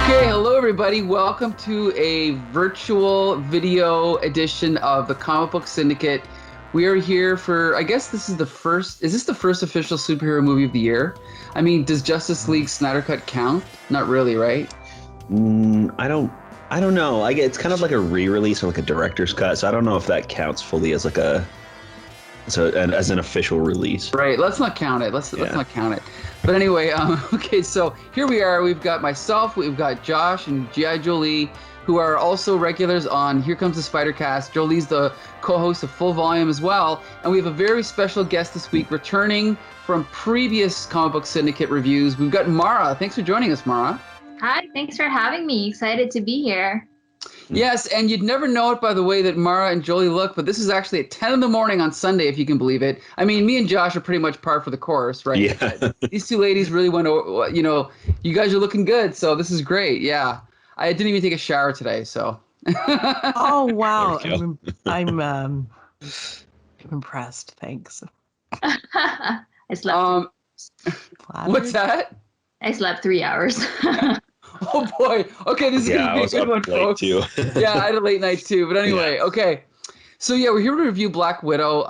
Okay, hello everybody. Welcome to a virtual video edition of the Comic Book Syndicate. We are here for, I guess this is the first official superhero movie of the year? I mean, does Justice League Snyder Cut count? Not really, right? I don't know. It's kind of like a re-release or like a director's cut, so I don't know if that counts fully as like as an official release. Right. Let's not count it. Let's not count it. But anyway, okay. So here we are. We've got myself. We've got Josh and G.I.Jolie, who are also regulars on Here Comes the Spider-Cast. Jolie's the co-host of Full Volume as well, and we have a very special guest this week, returning from previous Comic Book Syndicate reviews. We've got Mara. Thanks for joining us, Mara. Hi, thanks for having me. Excited to be here. Yes, and you'd never know it by the way that Mara and Jolie look, but this is actually at 10 in the morning on Sunday, if you can believe it. I mean, me and Josh are pretty much par for the course, right? Yeah. These two ladies really went over, you guys are looking good, so this is great, yeah. I didn't even take a shower today, so. Oh, wow. I'm impressed, thanks. I slept. What's that? I slept 3 hours. Oh boy. Okay, this is gonna be a good one, folks. Too. Yeah, I had a late night too. But anyway, Yeah. Okay. So yeah, we're here to review Black Widow.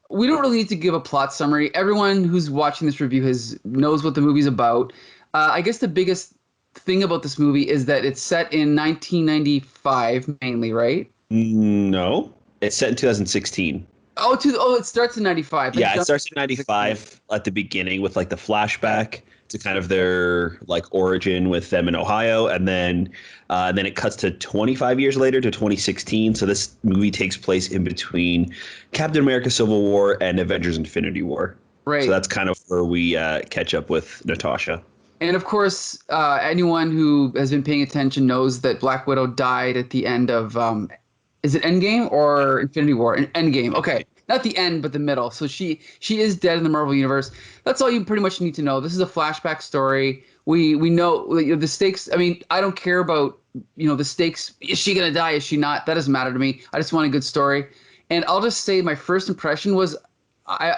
We don't really need to give a plot summary. Everyone who's watching this review knows what the movie's about. I guess the biggest thing about this movie is that it's set in 1995 mainly, right? No, it's set in 2016. It starts in 95. Yeah, it starts in 95 at the beginning with like the flashback to kind of their like origin with them in Ohio, and then it cuts to 25 years later to 2016. So this movie takes place in between Captain America: Civil War and Avengers: Infinity War. Right. So that's kind of where we catch up with Natasha. And of course, anyone who has been paying attention knows that Black Widow died at the end of is it Endgame or Infinity War? Endgame. Okay. Not the end, but the middle. So she is dead in the Marvel Universe. That's all you pretty much need to know. This is a flashback story. We know the stakes. I mean, I don't care about, the stakes. Is she going to die? Is she not? That doesn't matter to me. I just want a good story. And I'll just say my first impression was I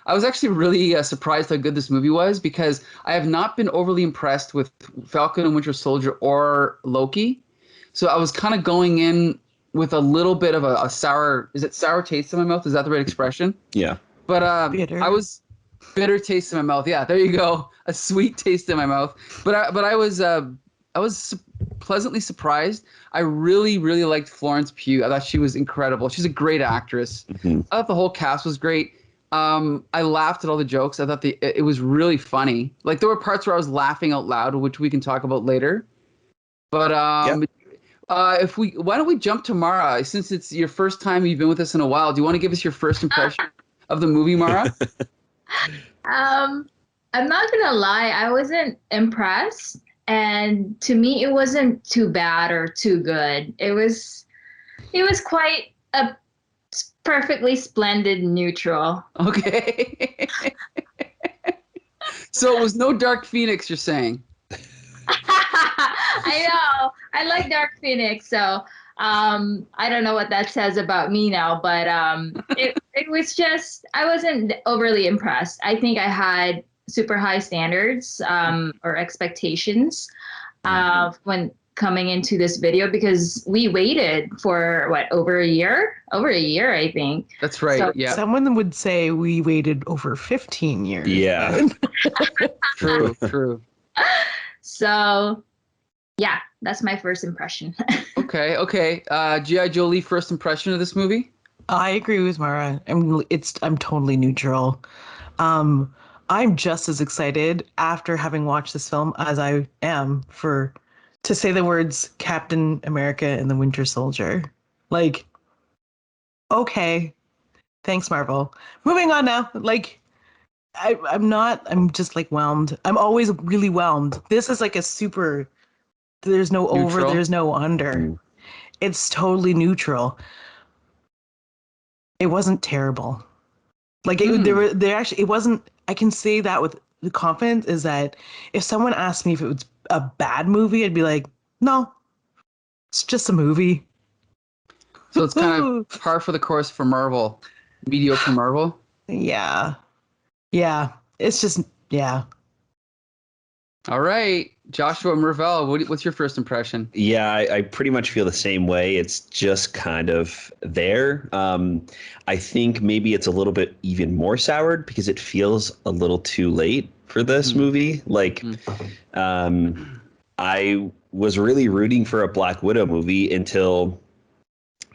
was actually really surprised how good this movie was, because I have not been overly impressed with Falcon and Winter Soldier or Loki. So I was kind of going in with a little bit of a sour taste in my mouth? Is that the right expression? Yeah. But Bitter. I was bitter taste in my mouth. Yeah, there you go. A sweet taste in my mouth. But I was pleasantly surprised. I really, really liked Florence Pugh. I thought she was incredible. She's a great actress. Mm-hmm. I thought the whole cast was great. I laughed at all the jokes. I thought it was really funny. Like, there were parts where I was laughing out loud, which we can talk about later. But why don't we jump to Mara, since it's your first time, you've been with us in a while. Do you want to give us your first impression of the movie, Mara? I'm not gonna lie, I wasn't impressed, and to me, it wasn't too bad or too good. It was quite a perfectly splendid neutral. Okay. So it was no Dark Phoenix, you're saying? I know. I like Dark Phoenix, so I don't know what that says about me now, but it was just, I wasn't overly impressed. I think I had super high standards or expectations when coming into this video, because we waited for over a year, I think. That's right. So, yeah. Someone would say we waited over 15 years. Yeah. True. So, yeah, that's my first impression. Okay. G.I. Jolie, first impression of this movie? I agree with Mara. I'm totally neutral. I'm just as excited after having watched this film as I am to say the words Captain America and the Winter Soldier. Like, okay, thanks, Marvel. Moving on now. Like, I'm just like whelmed. I'm always really whelmed. This is like a super, there's no Neutral. over, there's no under. It's totally neutral. It wasn't terrible. Like it wasn't, I can say that with confidence, is that if someone asked me if it was a bad movie, I'd be like, no, it's just a movie. So it's kind of par for the course for Marvel. Mediocre Marvel? Yeah. It's just, yeah. All right. Joshua Mervell, what's your first impression? Yeah, I pretty much feel the same way. It's just kind of there. I think maybe it's a little bit even more soured because it feels a little too late for this Mhm. movie. Like, I was really rooting for a Black Widow movie until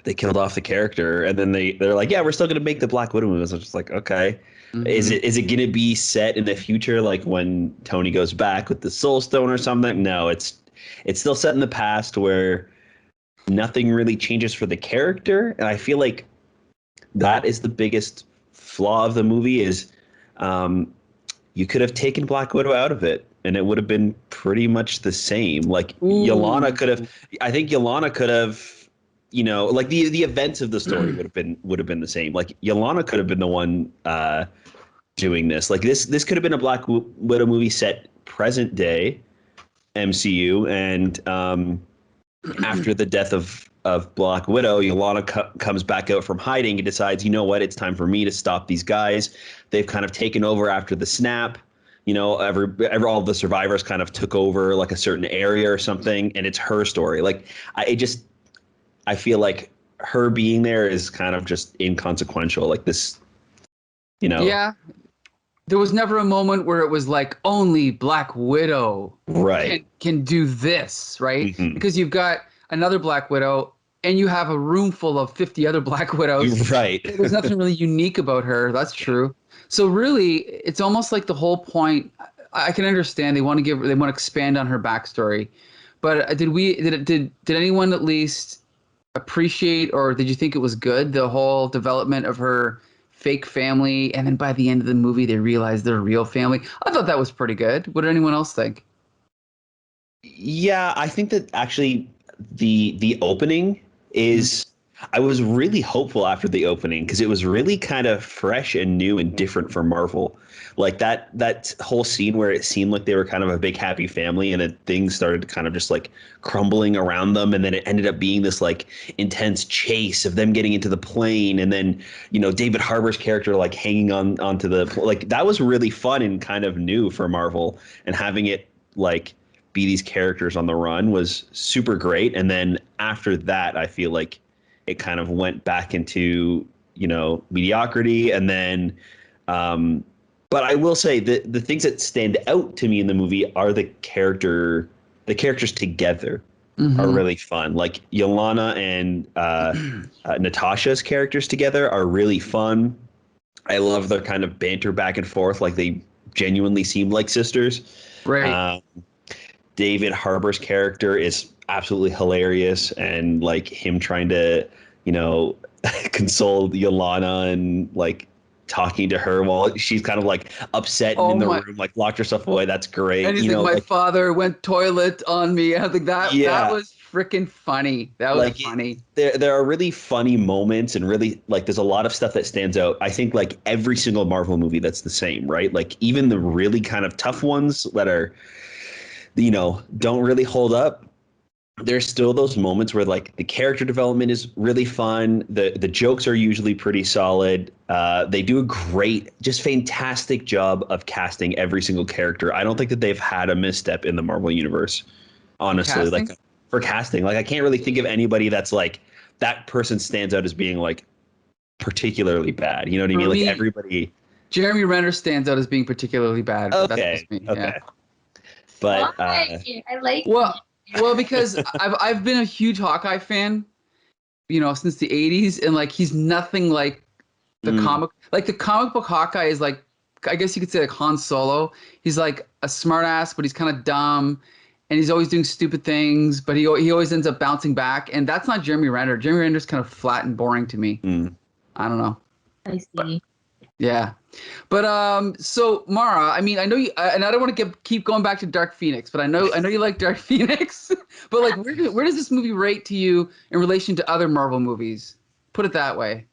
they killed off the character, and then they're like, yeah, we're still gonna make the Black Widow movies. I'm just like, okay. Mhm. Is it gonna be set in the future, like when Tony goes back with the Soul Stone or something? No, it's still set in the past where nothing really changes for the character, and I feel like that is the biggest flaw of the movie is um, you could have taken Black Widow out of it and it would have been pretty much the same. Like Ooh. I think Yolana could have, you know, like the events of the story would have been the same. Like Yolana could have been the one doing this. Like this could have been a Widow movie set present day MCU, and after the death of Black Widow, Yolanda comes back out from hiding and decides, you know what, it's time for me to stop these guys. They've kind of taken over after the snap. You know, all of the survivors kind of took over like a certain area or something, and it's her story. Like, I feel like her being there is kind of just inconsequential. Like this, you know, Yeah. There was never a moment where it was like only Black Widow right? can do this, right? Hmm. Because you've got another Black Widow and you have a room full of 50 other Black Widows. Right. There's nothing really unique about her. That's true. So really, it's almost like the whole point. I can understand they want to expand on her backstory, but did anyone at least appreciate, or did you think it was good, the whole development of her fake family, and then by the end of the movie they realize they're a real family? I thought that was pretty good. What did anyone else think? Yeah, I think that actually the opening is I was really hopeful after the opening because it was really kind of fresh and new and different for Marvel. Like that whole scene where it seemed like they were kind of a big happy family and then things started kind of just like crumbling around them, and then it ended up being this like intense chase of them getting into the plane, and then, you know, David Harbour's character like hanging onto the, like, that was really fun and kind of new for Marvel, and having it like be these characters on the run was super great. And then after that, I feel like it kind of went back into, you know, mediocrity. And then, but I will say that the things that stand out to me in the movie are the characters together are Mm-hmm. really fun. Like Yolana and Natasha's characters together are really fun. I love their kind of banter back and forth. Like they genuinely seem like sisters. Right. Um, David Harbour's character is absolutely hilarious, and like him trying to, you know, console Yolana and like talking to her while she's kind of like upset and Oh in the my. room, like locked herself away. That's great. And he's You like, know, my like, father went toilet on me. I think that yeah, was freaking funny. That was like funny. there are really funny moments, and really like there's a lot of stuff that stands out. I think like every single Marvel movie that's the same, right? Like even the really kind of tough ones that are, you know, don't really hold up, there's still those moments where like the character development is really fun. The jokes are usually pretty solid. They do a great, just fantastic job of casting every single character. I don't think that they've had a misstep in the Marvel universe, For honestly. Like casting? for casting, like I can't really think of anybody that's like that person stands out as being like particularly bad. You know what I For mean? Like me, everybody. Jeremy Renner stands out as being particularly bad, but that's Okay, just me. Yeah. okay, Why? but I like him. Well, because I've been a huge Hawkeye fan, since the 80s, and like he's nothing like mm, the comic book Hawkeye is like, I guess you could say like Han Solo. He's like a smartass, but he's kind of dumb, and he's always doing stupid things, but he always ends up bouncing back, and that's not Jeremy Renner. Jeremy Renner's kind of flat and boring to me. mm. I don't know. I see. Yeah. But so Mara, I mean, I know you, and I don't want to keep going back to Dark Phoenix, but I know you like Dark Phoenix. But like, where does this movie rate to you in relation to other Marvel movies? Put it that way.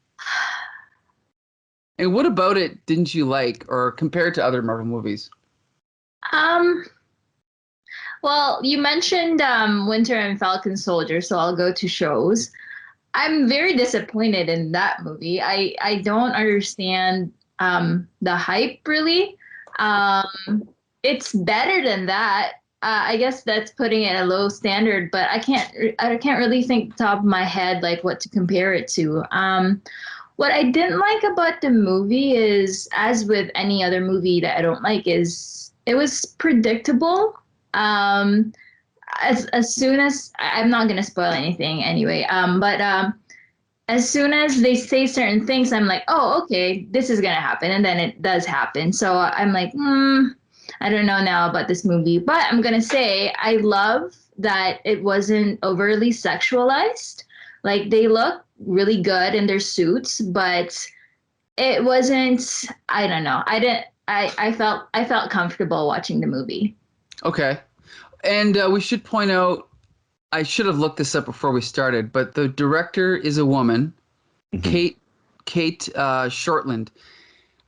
And what about it didn't you like, or compared to other Marvel movies? Um, well, you mentioned Winter and Falcon Soldier, so I'll go to shows. I'm very disappointed in that movie. I don't understand the hype really. It's better than that. I guess that's putting it at a low standard, but I can't really think top of my head like what to compare it to. What I didn't like about the movie is, as with any other movie that I don't like, is it was predictable. Um, as soon as I'm not gonna spoil anything anyway. But as soon as they say certain things, I'm like, oh, okay, this is gonna happen, and then it does happen. So I'm like, I don't know now about this movie, but I'm gonna say I love that it wasn't overly sexualized. Like they look really good in their suits, but it wasn't. I don't know. I didn't. I felt comfortable watching the movie. Okay. And we should point out, I should have looked this up before we started, but the director is a woman, Kate Shortland.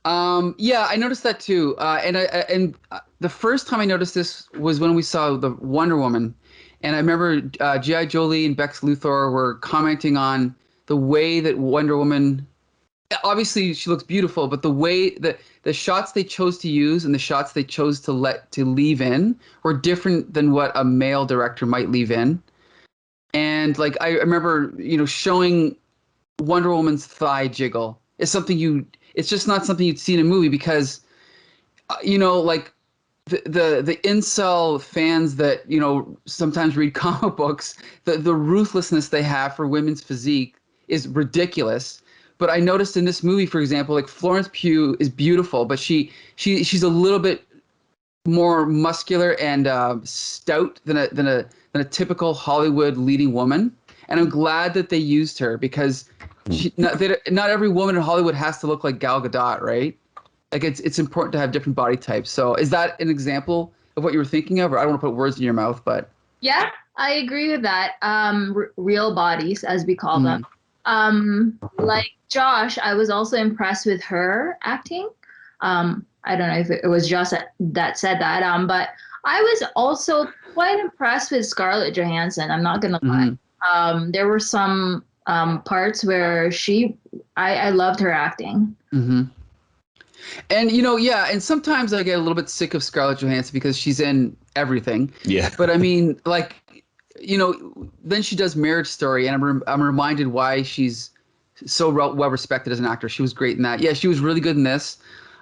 Yeah, I noticed that too. And the first time I noticed this was when we saw the Wonder Woman, and I remember G.I. Jolie and Bex Luthor were commenting on the way that Wonder Woman. Obviously, she looks beautiful, but the way that the shots they chose to use and the shots they chose to leave in were different than what a male director might leave in. And like I remember, showing Wonder Woman's thigh jiggle is something it's just not something you'd see in a movie because, like the incel fans that, sometimes read comic books, the ruthlessness they have for women's physique is ridiculous. But I noticed in this movie, for example, like Florence Pugh is beautiful, but she's a little bit more muscular and stout than a typical Hollywood leading woman. And I'm glad that they used her because not every woman in Hollywood has to look like Gal Gadot, right? Like it's important to have different body types. So is that an example of what you were thinking of? Or I don't want to put words in your mouth, but Yeah, I agree with that. Real bodies, as we call them. Like Josh, I was also impressed with her acting. I don't know if it was Josh that said that, but I was also quite impressed with Scarlett Johansson. I'm not gonna lie. There were some parts where I loved her acting. Mm-hmm. And yeah, and sometimes I get a little bit sick of Scarlett Johansson because she's in everything. Yeah. But I mean, like, then she does Marriage Story, and I'm reminded why she's so well respected as an actor. She was great in that. Yeah, she was really good in this.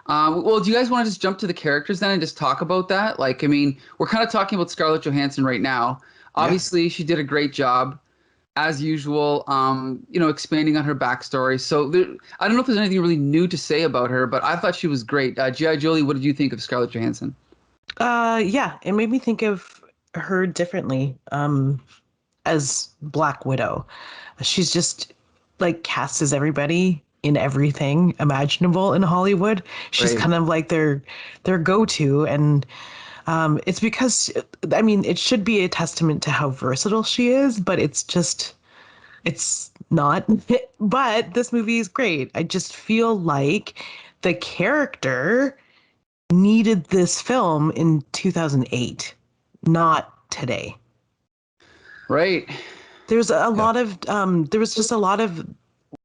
Well, do you guys want to just jump to the characters then and just talk about that? Like, I mean, we're kind of talking about Scarlett Johansson right now. Obviously, she did a great job, as usual, expanding on her backstory. So I don't know if there's anything really new to say about her, but I thought she was great. G.I. Jolie, what did you think of Scarlett Johansson? Yeah, it made me think of her differently as Black Widow. She's just like cast as everybody in everything imaginable in Hollywood. She's kind of like their go-to, and it's because, I mean, it should be a testament to how versatile she is, but it's not. But this movie is great. I just feel like the character needed this film in 2008, not today. Right. There's a lot of there was just a lot of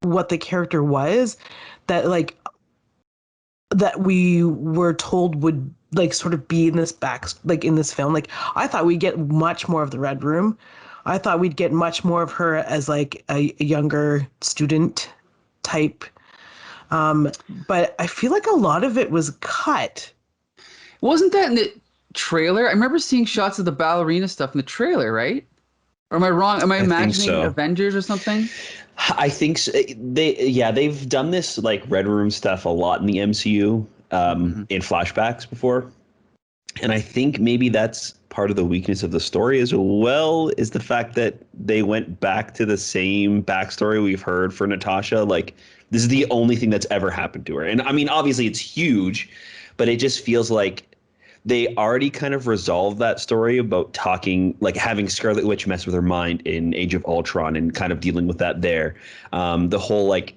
what the character was that we were told would like sort of be in this in this film. Like I thought we'd get much more of the Red Room. I thought we'd get much more of her as like a younger student type. But I feel like a lot of it was cut. Wasn't that in the trailer? I remember seeing shots of the ballerina stuff in the trailer, right? Or am I wrong? Am I imagining Avengers or something? I think so. They've done this like Red Room stuff a lot in the MCU in flashbacks before. And I think maybe that's part of the weakness of the story as well, is the fact that they went back to the same backstory we've heard for Natasha. Like this is the only thing that's ever happened to her. And I mean, obviously it's huge, but it just feels like they already kind of resolved that story about talking, like having Scarlet Witch mess with her mind in Age of Ultron and kind of dealing with that there. The whole like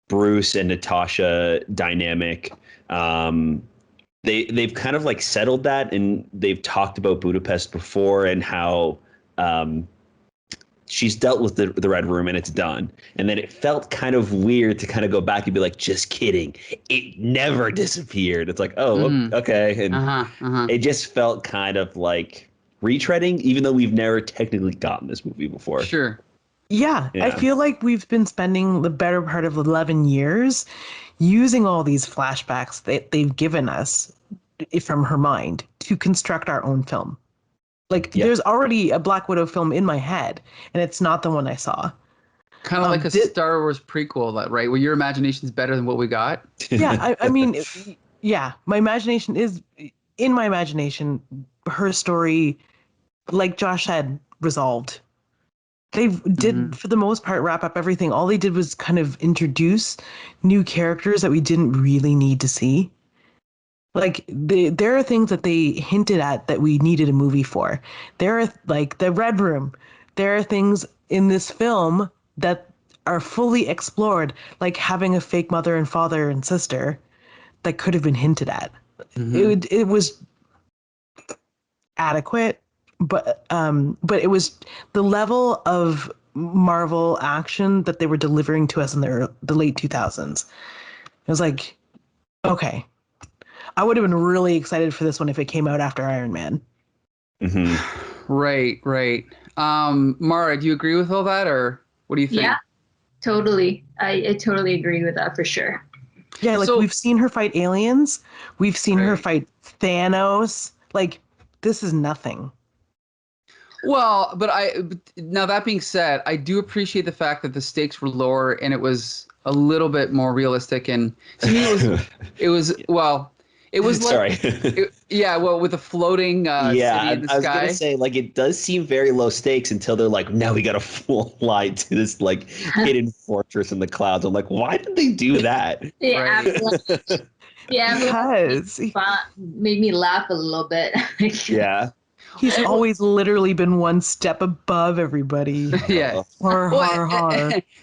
Bruce and Natasha dynamic. They've kind of like settled that, and they've talked about Budapest before and how she's dealt with the Red Room and it's done. And then it felt kind of weird to kind of go back and be like, just kidding, it never disappeared. It's like, oh, okay. And it just felt kind of like retreading, even though we've never technically gotten this movie before. Sure. Yeah, I feel like we've been spending the better part of 11 years using all these flashbacks that they've given us from her mind to construct our own film. Like, there's already a Black Widow film in my head, and it's not the one I saw. Kind of like a Star Wars prequel, right? Where your imagination's better than what we got. Yeah, I mean, yeah, my imagination is, in my imagination, her story, like Josh said, resolved. They did, for the most part, wrap up everything. All they did was kind of introduce new characters that we didn't really need to see. Like, there are things that they hinted at that we needed a movie for. There are, like, the Red Room. There are things in this film that are fully explored, like having a fake mother and father and sister that could have been hinted at. It was adequate, but it was the level of Marvel action that they were delivering to us in the late 2000s. It was like, okay. I would have been really excited for this one if it came out after Iron Man. Right. Mara, do you agree with all that, or what do you think? Yeah, totally. I totally agree with that for sure. Yeah, like, we've seen her fight aliens. We've seen her fight Thanos. Like, this is nothing. Well, but now that being said, I do appreciate the fact that the stakes were lower and it was a little bit more realistic. And to me, it was like, with a floating city in the sky. I was gonna say, like, it does seem very low stakes until they're like, now we gotta fly to this like hidden fortress in the clouds. I'm like, why did they do that? Yeah, because made me laugh a little bit. Yeah. He's always literally been one step above everybody. Yeah. Har.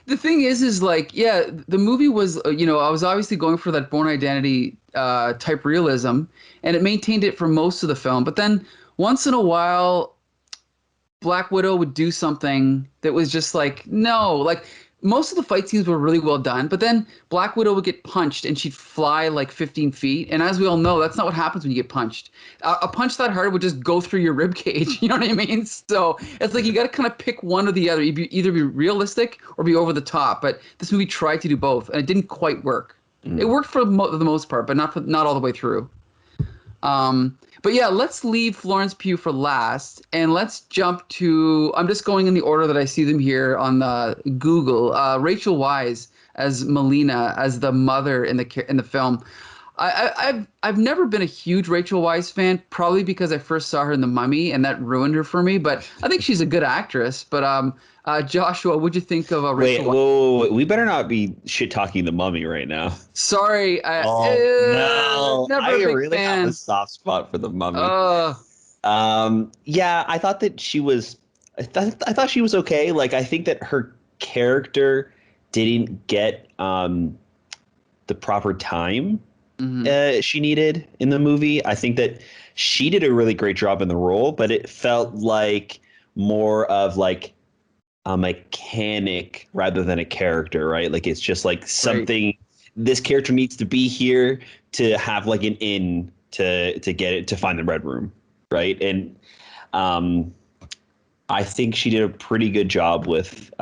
The thing is like, the movie was, I was obviously going for that Born Identity type realism, and it maintained it for most of the film. But then once in a while, Black Widow would do something that was just like, no, like, most of the fight scenes were really well done, but then Black Widow would get punched and she'd fly like 15 feet. And as we all know, that's not what happens when you get punched. A punch that hard would just go through your rib cage. You know what I mean? So it's like you got to kind of pick one or the other. You'd either be realistic or be over the top. But this movie tried to do both, and it didn't quite work. It worked for the most part, but not all the way through. But yeah, let's leave Florence Pugh for last, and let's jump to, I'm just going in the order that I see them here on the Google. Rachel Weisz as Melina, as the mother in the film. I've never been a huge Rachel Weisz fan, probably because I first saw her in The Mummy, and that ruined her for me. But I think she's a good actress. But Joshua, what'd you think of Rachel Weisz? Whoa, we better not be shit talking The Mummy right now. Sorry, no, never I a big really fan. have a soft spot for The Mummy. Yeah, I thought that she was. I thought she was okay. Like, I think that her character didn't get the proper time she needed in the movie. I think that she did a really great job in the role, but it felt like more of like a mechanic rather than a character, right? Like, it's just like something this character needs to be here to have like an in to get it to find the Red Room, right? And I think she did a pretty good job with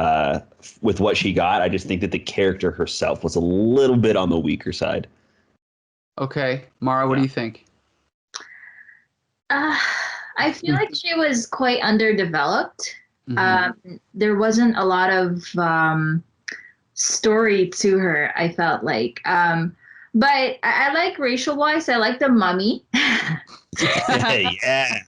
what she got. I just think that the character herself was a little bit on the weaker side. Okay, Mara, what do you think? I feel like she was quite underdeveloped. There wasn't a lot of story to her, I felt like. But I like Rachel Weisz. I like The Mummy. Yeah.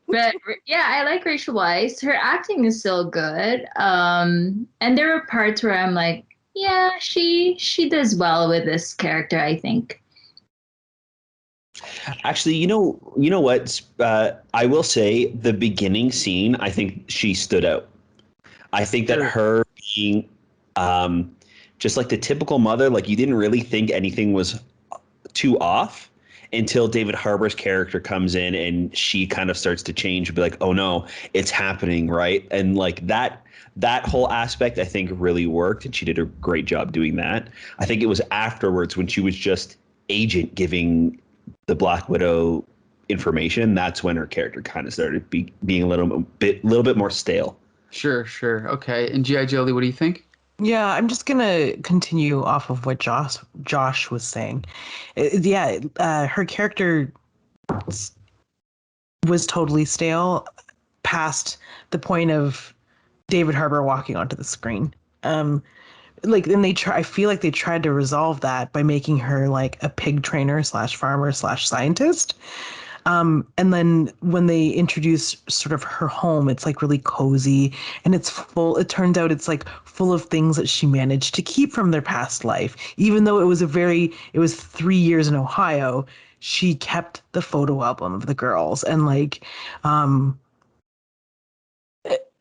But yeah, I like Rachel Weisz. Her acting is still good. And there were parts where I'm like, yeah, she does well with this character, I think. Actually, you know what? I will say the beginning scene, I think she stood out. I think that her being just like the typical mother, like, you didn't really think anything was too off. until David Harbour's character comes in and she kind of starts to change, be like, oh no, it's happening, right? And like that whole aspect I think really worked, and she did a great job doing that. I think it was afterwards when she was just agent giving the Black Widow information, that's when her character kind of started being a little bit more stale. Sure. Okay. And G.I. Jolie, what do you think? Yeah, I'm just gonna continue off of what Josh was saying. Her character was totally stale past the point of David Harbour walking onto the screen. I feel like they tried to resolve that by making her like a pig trainer slash farmer slash scientist. And then when they introduce sort of her home, it's like really cozy and it's full. It turns out it's like full of things that she managed to keep from their past life. Even though it was 3 years in Ohio, she kept the photo album of the girls and like,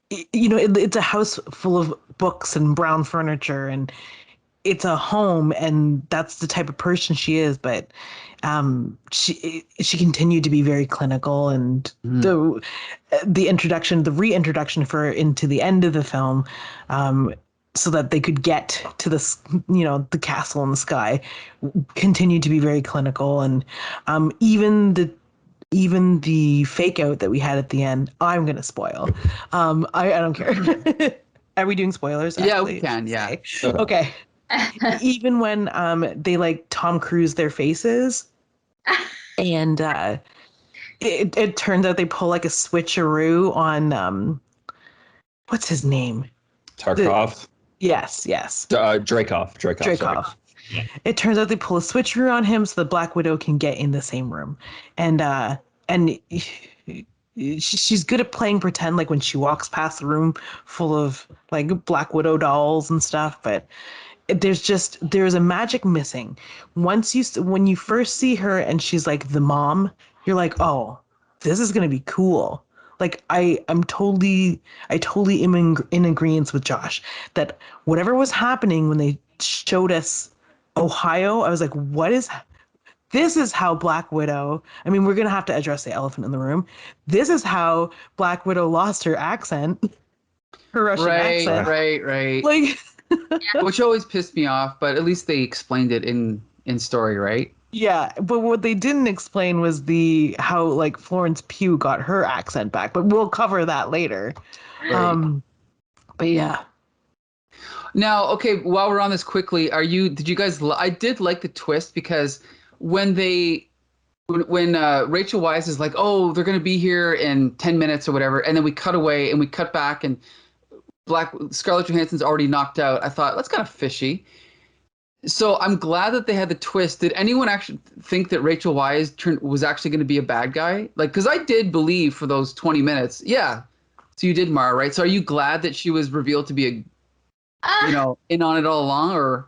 it's a house full of books and brown furniture and it's a home, and that's the type of person she is. But she continued to be very clinical, and the reintroduction for her into the end of the film, so that they could get to this, the castle in the sky, continued to be very clinical, and even the fake out that we had at the end, I'm gonna spoil. I don't care. Are we doing spoilers? Yeah, we can. Yeah. Okay. Even when they like Tom Cruise their faces, and it turns out they pull like a switcheroo on what's his name? Tarkov. Yes. Dreykov. Yeah. It turns out they pull a switcheroo on him so the Black Widow can get in the same room, and she's good at playing pretend, like when she walks past the room full of like Black Widow dolls and stuff, but there's a magic missing. When you first see her and she's like the mom, you're like, oh, this is gonna be cool. Like I totally am in agreement with Josh that whatever was happening when they showed us Ohio, I was like, this is how Black Widow, I mean, we're gonna have to address the elephant in the room. This is how Black Widow lost her accent. Her Russian accent. Right. Like which always pissed me off, but at least they explained it in story, right? Yeah, but what they didn't explain was how like Florence Pugh got her accent back, but we'll cover that later. Right. But yeah. Now, okay, while we're on this quickly, did you guys I did like the twist, because when Rachel Weisz is like, oh, they're going to be here in 10 minutes or whatever, and then we cut away and we cut back and Scarlett Johansson's already knocked out. I thought, that's kind of fishy. So I'm glad that they had the twist. Did anyone actually think that Rachel Weisz was actually going to be a bad guy? Like, because I did believe for those 20 minutes. Yeah. So you did, Mara, right? So are you glad that she was revealed to be in on it all along, or?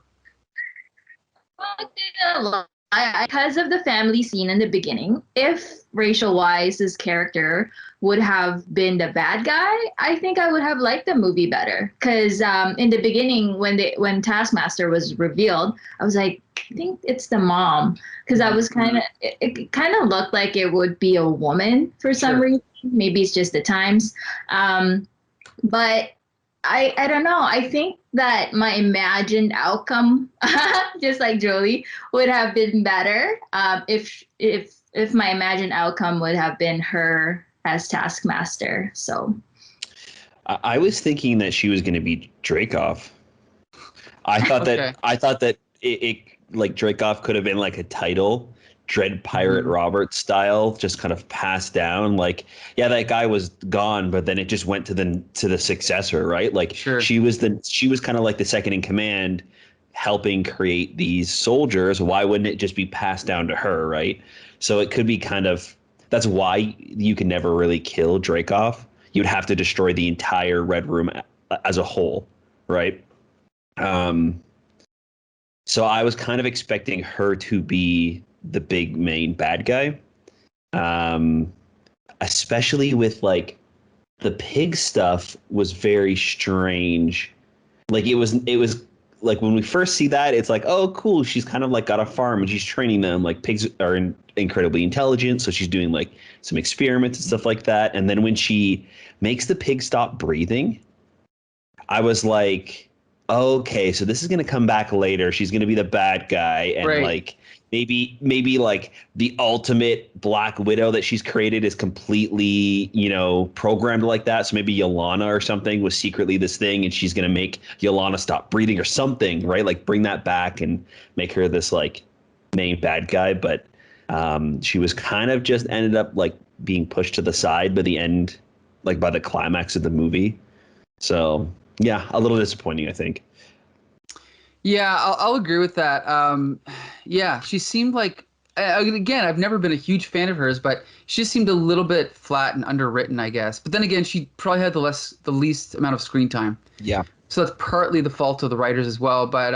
Because of the family scene in the beginning, if Rachel Weisz's character would have been the bad guy, I think I would have liked the movie better. Because in the beginning, when Taskmaster was revealed, I was like, I think it's the mom, because I was it kind of looked like it would be a woman for some reason. Maybe it's just the times, but I don't know. I think that my imagined outcome, just like Jolie, would have been better if my imagined outcome would have been her as Taskmaster. So I was thinking that she was going to be Dreykov. I thought that it like Dreykov could have been like a title, Dread Pirate Robert style, just kind of passed down. Like, yeah, that guy was gone, but then it just went to the successor, right? Like, she was kind of like the second in command, helping create these soldiers. Why wouldn't it just be passed down to her, right? So it could be that's why you can never really kill Dreykov. You'd have to destroy the entire Red Room as a whole, right? So I was kind of expecting her to be the big main bad guy, especially with like the pig stuff was very strange. Like it was like when we first see that, it's like, oh, cool. She's kind of like got a farm and she's training them. Like pigs are incredibly intelligent, so she's doing like some experiments and stuff like that. And then when she makes the pig stop breathing, I was like, okay, so this is gonna come back later. She's gonna be the bad guy, and Right. like maybe like the ultimate Black Widow that she's created is completely, programmed like that. So maybe Yolana or something was secretly this thing, and she's gonna make Yolana stop breathing or something, right? Like bring that back and make her this like main bad guy. But she was kind of just ended up like being pushed to the side by the end, like by the climax of the movie. So yeah, a little disappointing, I think. Yeah, I'll agree with that. Yeah, she seemed like, again, I've never been a huge fan of hers, but she just seemed a little bit flat and underwritten, I guess. But then again, she probably had the least amount of screen time. Yeah. So that's partly the fault of the writers as well. But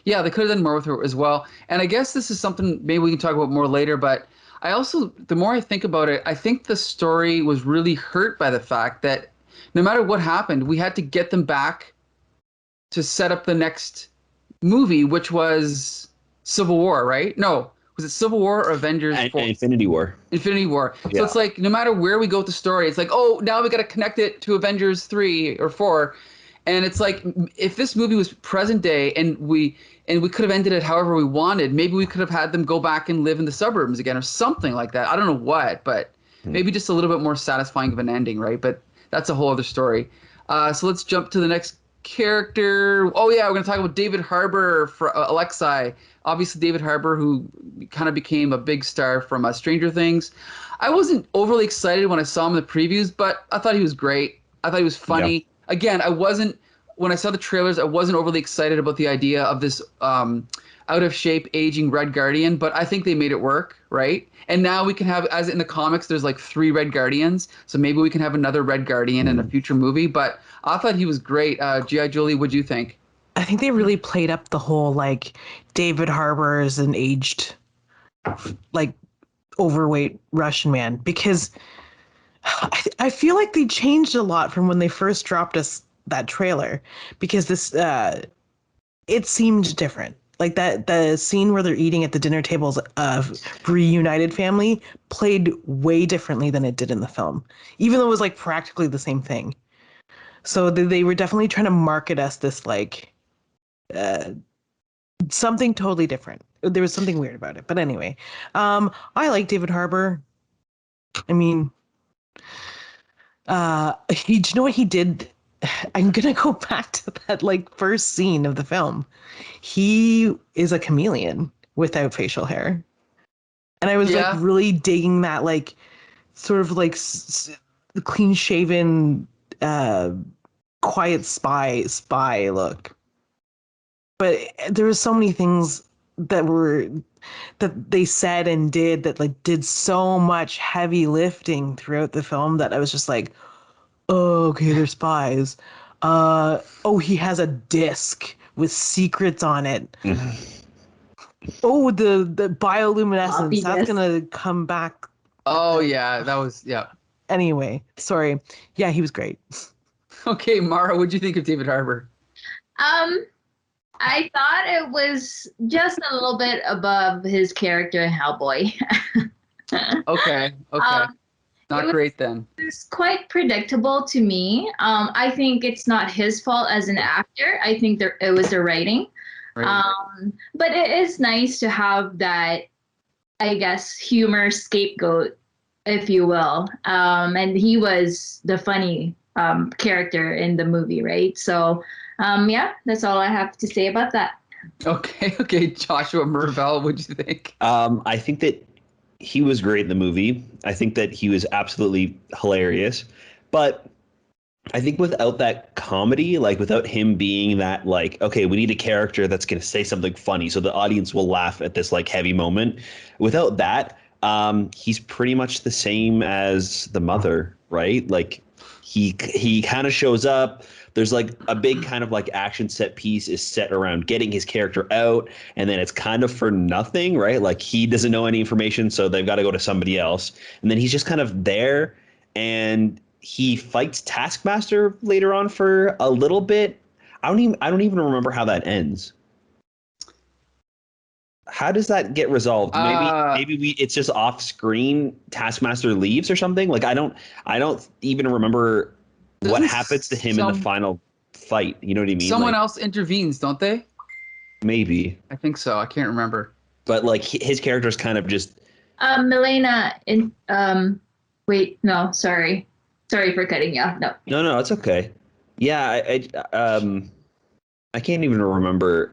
yeah, they could have done more with her as well. And I guess this is something maybe we can talk about more later. But I also, the more I think about it, I think the story was really hurt by the fact that no matter what happened, we had to get them back to set up the next movie, which was Civil War, right? No, was it Civil War or Avengers? Infinity War. Infinity War. Yeah. So it's like no matter where we go with the story, it's like, oh, now we got to connect it to Avengers 3 or 4. And it's like if this movie was present day and we could have ended it however we wanted, maybe we could have had them go back and live in the suburbs again or something like that. I don't know what, but maybe just a little bit more satisfying of an ending, right? But that's a whole other story. So let's jump to the next character. Oh yeah, we're gonna talk about David Harbour for Alexei. Obviously, David Harbour, who kind of became a big star from Stranger Things. I wasn't overly excited when I saw him in the previews, but I thought he was great. I thought he was funny. Yeah. Again, I wasn't when I saw the trailers. I wasn't overly excited about the idea of this out of shape, aging Red Guardian, but I think they made it work, right? And now we can have, as in the comics, there's like 3 Red Guardians, so maybe we can have another Red Guardian in a future movie. But I thought he was great. G.I. Jolie, what'd you think? I think they really played up the whole like David Harbour is an aged, like overweight Russian man, because I feel like they changed a lot from when they first dropped us that trailer, because this it seemed different. Like that the scene where they're eating at the dinner tables of reunited family played way differently than it did in the film, even though it was like practically the same thing. So they were definitely trying to market us this like something totally different. There was something weird about it. But anyway, I like David Harbour. I mean, do you know what he did? I'm gonna go back to that like first scene of the film. He is a chameleon without facial hair, and I was like really digging that like sort of like clean shaven, quiet spy look. But there were so many things that they said and did that like did so much heavy lifting throughout the film that I was just like, oh, okay, they're spies. Oh, he has a disc with secrets on it. Oh, the bioluminescence, that's gonna come back. Oh yeah, that was Anyway, sorry. Yeah, he was great. Okay, Mara, what'd you think of David Harbour? I thought it was just a little bit above his character in Hellboy. Okay. Not great then. It's quite predictable to me. I think it's not his fault as an actor. I think it was the writing. Right. But it is nice to have that, I guess, humor scapegoat, if you will. And he was the funny character in the movie, right? So, yeah, that's all I have to say about that. Okay, Joshua Mervell, what'd you think? I think that he was great in the movie. I think that he was absolutely hilarious. But I think without that comedy, like without him being that like, okay, we need a character that's going to say something funny so the audience will laugh at this like heavy moment. Without that, he's pretty much the same as the mother, right? Like he kind of shows up. There's like a big kind of like action set piece is set around getting his character out, and then it's kind of for nothing, right? Like he doesn't know any information, so they've got to go to somebody else. And then he's just kind of there, and he fights Taskmaster later on for a little bit. I don't even remember how that ends. How does that get resolved? Maybe it's just off screen. Taskmaster leaves or something. Like I don't even remember what happens to him in the final fight. You know what I mean? Someone like, else intervenes, don't they? Maybe. I think so. I can't remember. But like his character is kind of just. Milena. Wait, no, sorry for cutting you off. No, it's okay. Yeah, I can't even remember.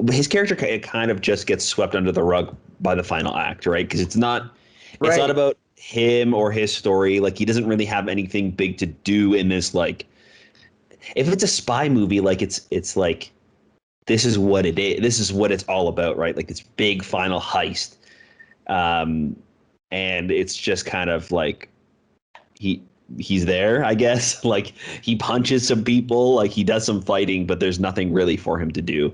His character kind of just gets swept under the rug by the final act, right? Because it's not about him or his story. Like he doesn't really have anything big to do in this. Like, if it's a spy movie, like it's like this is what it is. This is what it's all about, right? Like this big final heist, and it's just kind of like he's there, I guess. Like he punches some people, like he does some fighting, but there's nothing really for him to do.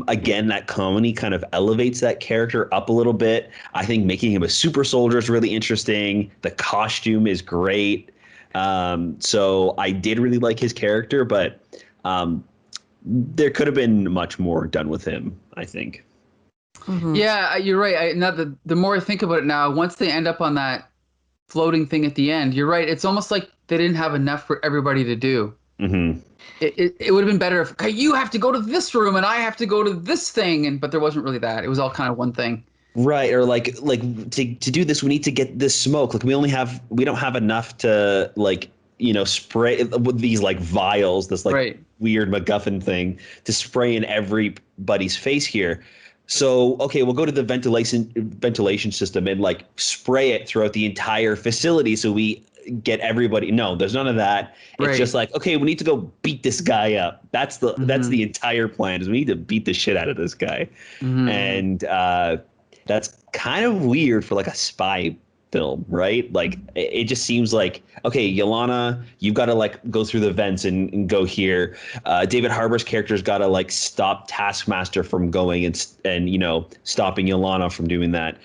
Again, that comedy kind of elevates that character up a little bit. I think making him a super soldier is really interesting. The costume is great. So I did really like his character, but there could have been much more done with him, I think. Mm-hmm. Yeah, you're right. Now the more I think about it now, once they end up on that floating thing at the end, you're right. It's almost like they didn't have enough for everybody to do. Mm-hmm. It would have been better if, okay, you have to go to this room and I have to go to this thing, but there wasn't really that. It was all kind of one thing. Right, or like to do this, we need to get this smoke. Like we don't have enough to spray with these like vials, this like weird MacGuffin thing to spray in everybody's face here. So, okay, we'll go to the ventilation system and like spray it throughout the entire facility so we get everybody. No, there's none of that. It's just like, okay, we need to go beat this guy up. That's the entire plan, is we need to beat the shit out of this guy. Mm-hmm. And that's kind of weird for like a spy film, right? Like it just seems like, okay, Yelena, you've got to like go through the vents and go here. David Harbour's character's got to like stop Taskmaster from going and stopping Yelena from doing that.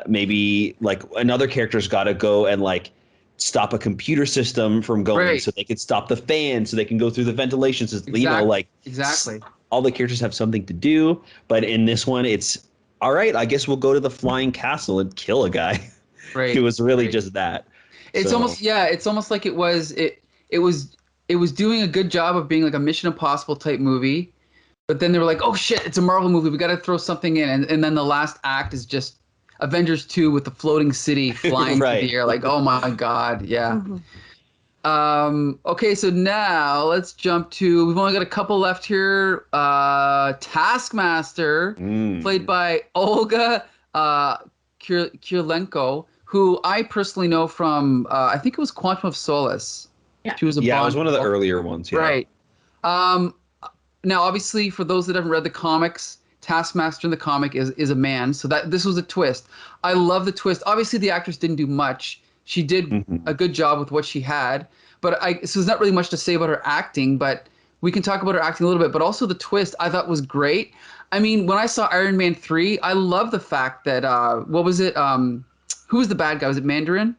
Maybe like another character's got to go and like stop a computer system from going so they can stop the fan so they can go through the ventilation system. Exactly. All the characters have something to do, but in this one, it's all right. I guess we'll go to the flying castle and kill a guy. Right. It was really just that. It's almost like it was doing a good job of being like a Mission Impossible type movie, but then they were like, oh shit, it's a Marvel movie, we got to throw something in, and then the last act is just Avengers 2 with the floating city flying through the air. Like, oh my god, yeah. Mm-hmm. Okay, so now let's jump to, we've only got a couple left here. Taskmaster, played by Olga Kurylenko, who I personally know from, I think it was Quantum of Solace. Yeah, she was it was one of the earlier ones. Yeah. Right. Now, obviously, for those that haven't read the comics, Taskmaster in the comic is a man, so this was a twist. I love the twist. Obviously, the actress didn't do much. She did a good job with what she had, so there's not really much to say about her acting, but we can talk about her acting a little bit. But also the twist I thought was great. I mean, when I saw Iron Man 3, I love the fact that, what was it? Who was the bad guy? Was it Mandarin?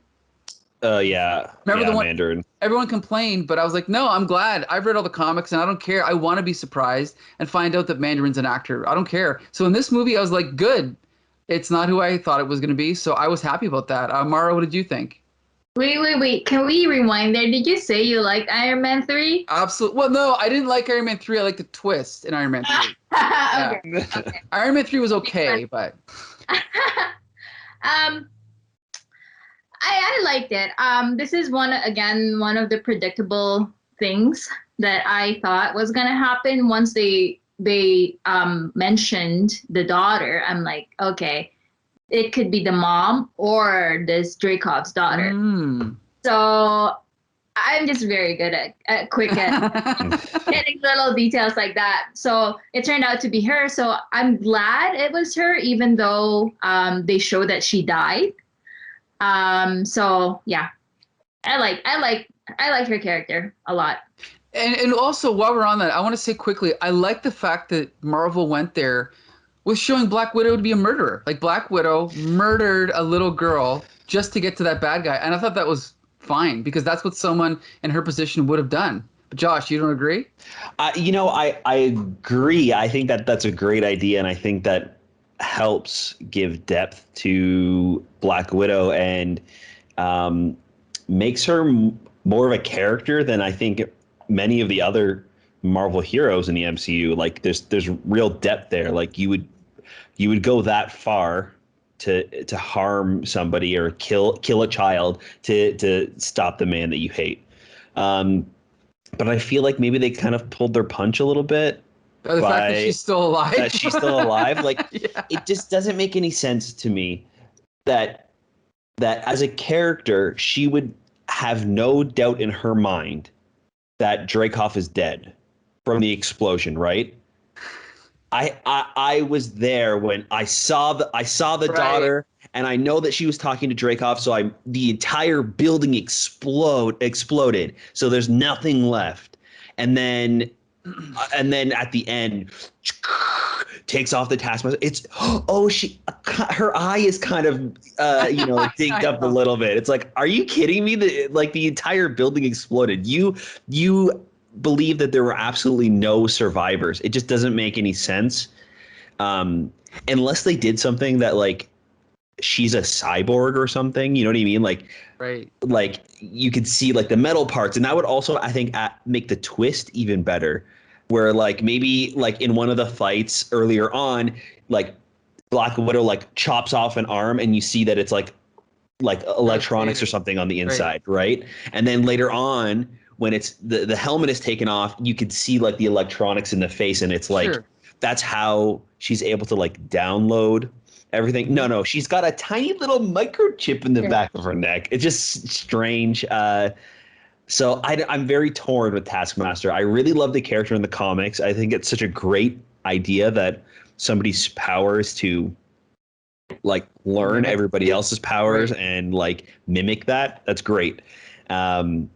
Yeah. Remember the one, Mandarin. Everyone complained, but I was like, no, I'm glad. I've read all the comics and I don't care. I want to be surprised and find out that Mandarin's an actor. I don't care. So in this movie, I was like, good. It's not who I thought it was going to be. So I was happy about that. Mara, what did you think? Wait. Can we rewind there? Did you say you liked Iron Man 3? Absolutely. Well, no, I didn't like Iron Man 3. I liked the twist in Iron Man 3. Okay. Iron Man 3 was okay, but... I liked it. This is one of the predictable things that I thought was gonna happen once they mentioned the daughter. I'm like, okay, it could be the mom or this Dreykov's daughter. So I'm just very good at quick at getting little details like that. So it turned out to be her. So I'm glad it was her, even though they show that she died. So yeah, I like her character a lot. And also, while we're on that, I want to say quickly, I like the fact that Marvel went there with showing Black Widow to be a murderer. Like, Black Widow murdered a little girl just to get to that bad guy. And I thought that was fine, because that's what someone in her position would have done. Josh, you don't agree? I agree. I think that that's a great idea, and I think that helps give depth to Black Widow and makes her more of a character than I think many of the other Marvel heroes in the MCU. Like there's real depth there. Like you would go that far to harm somebody or kill a child to stop the man that you hate. But I feel like maybe they kind of pulled their punch a little bit. The fact that she's still alive. That she's still alive. Like Yeah. it just doesn't make any sense to me that as a character, she would have no doubt in her mind that Dreykov is dead from the explosion, right? I was there when I saw the Right. daughter, and I know that she was talking to Dreykov, so the entire building exploded. So there's nothing left. And then at the end takes off the Taskmaster. It's her eye is kind of dinged up a little bit. It's like, are you kidding me? The entire building exploded. You believe that there were absolutely no survivors. It just doesn't make any sense. Unless they did something that like she's a cyborg or something, you know what I mean? Like, right. Like you could see like the metal parts, and that would also, I think, make the twist even better. Where like maybe like in one of the fights earlier on, like Black Widow like chops off an arm, and you see that it's like electronics or something on the inside, right? And then later on, when it's the helmet is taken off, you could see like the electronics in the face, and it's like that's how she's able to like download everything. No, she's got a tiny little microchip in the back of her neck. It's just strange. So I'm very torn with Taskmaster. I really love the character in the comics. I think it's such a great idea that somebody's power is to like learn everybody else's powers and like mimic that. That's great. And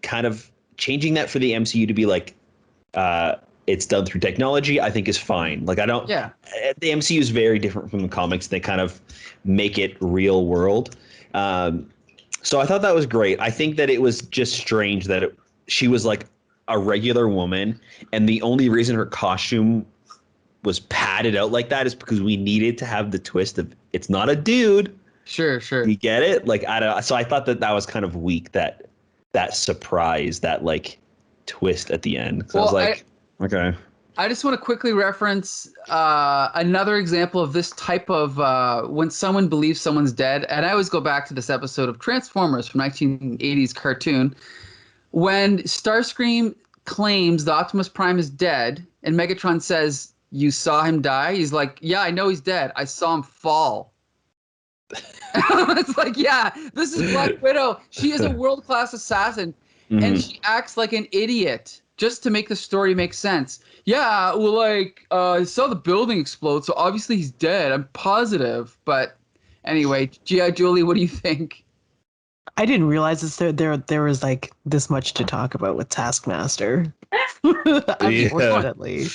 kind of changing that for the MCU to be like, it's done through technology, I think is fine. Like the MCU is very different from the comics. They kind of make it real world. So I thought that was great. I think that it was just strange that she was like a regular woman, and the only reason her costume was padded out like that is because we needed to have the twist of it's not a dude. Sure. You get it? Like so I thought that was kind of weak, that surprise, that like twist at the end. So I was like, okay. I just want to quickly reference another example of this type of when someone believes someone's dead. And I always go back to this episode of Transformers from 1980s cartoon. When Starscream claims the Optimus Prime is dead and Megatron says, "You saw him die?" He's like, "Yeah, I know he's dead. I saw him fall." It's like, yeah, this is Black Widow. She is a world-class assassin, and she acts like an idiot just to make the story make sense. Yeah, well, like, I saw the building explode, so obviously he's dead. I'm positive. But anyway, G.I.Jolie, what do you think? I didn't realize there was like this much to talk about with Taskmaster. Unfortunately.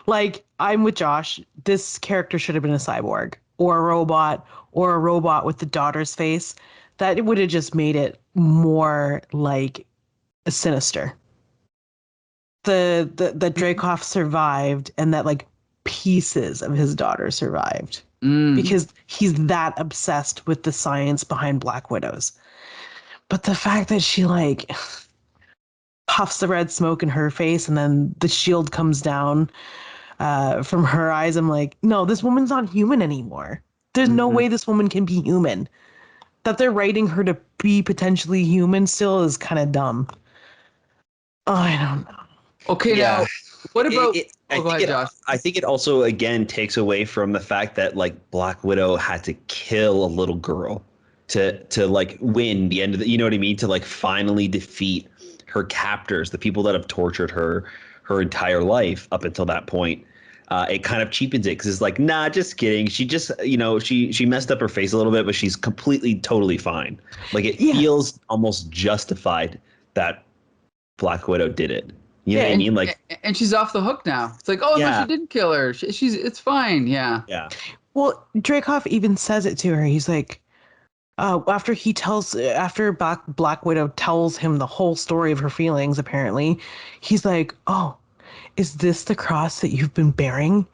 Like, I'm with Josh. This character should have been a cyborg or a robot with the daughter's face. That would have just made it more like sinister. The Dreykov survived, and that like pieces of his daughter survived because he's that obsessed with the science behind Black Widows. But the fact that she like puffs the red smoke in her face and then the shield comes down from her eyes, I'm like, no, this woman's not human anymore. There's no way this woman can be human. That they're writing her to be potentially human still is kind of dumb. Oh, I don't know. Okay, now what about? Go ahead, Josh. I think it also again takes away from the fact that like Black Widow had to kill a little girl to like win the end of the. You know what I mean? To like finally defeat her captors, the people that have tortured her entire life up until that point. It kind of cheapens it because it's like, nah, just kidding. She just, she messed up her face a little bit, but she's completely, totally fine. Like it feels almost justified that Black Widow did it. You know what I mean? Like, and she's off the hook now. It's like, oh, no, she didn't kill her. It's fine. Yeah. Yeah. Well, Dreykov even says it to her. He's like, After Black Widow tells him the whole story of her feelings, apparently, he's like, "Oh, is this the cross that you've been bearing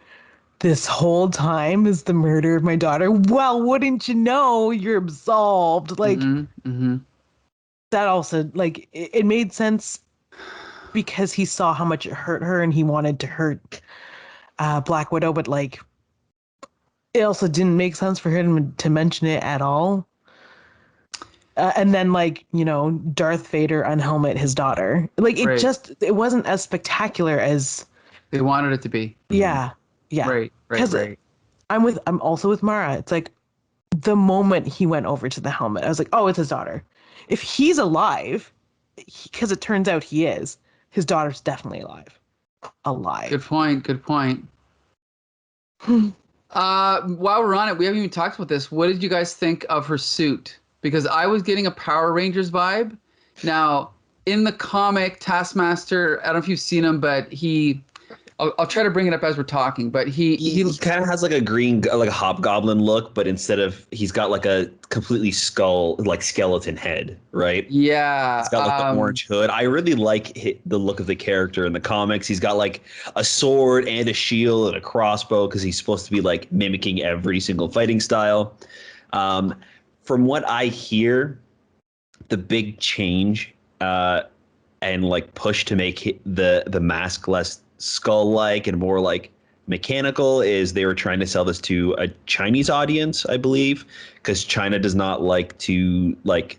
this whole time? Is the murder of my daughter? Well, wouldn't you know, you're absolved." Like that also, like it made sense because he saw how much it hurt her and he wanted to hurt Black Widow, but like it also didn't make sense for him to mention it at all. And then, like, Darth Vader unhelmet his daughter. Like, it wasn't as spectacular as they wanted it to be. Yeah. Right. I'm also with Mara. It's like the moment he went over to the helmet, I was like, oh, it's his daughter. If he's alive, because it turns out he is, his daughter's definitely alive. Good point. While we're on it, we haven't even talked about this. What did you guys think of her suit? Because I was getting a Power Rangers vibe. Now, in the comic, Taskmaster, I don't know if you've seen him, but I'll try to bring it up as we're talking, but he kind of has like a green, like a hobgoblin look, but he's got like a completely skeleton head, right? Yeah. He's got like the orange hood. I really like the look of the character in the comics. He's got like a sword and a shield and a crossbow because he's supposed to be like mimicking every single fighting style. From what I hear, the big change and like push to make the mask less skull-like and more like mechanical is they were trying to sell this to a Chinese audience, I believe, because China does not like to like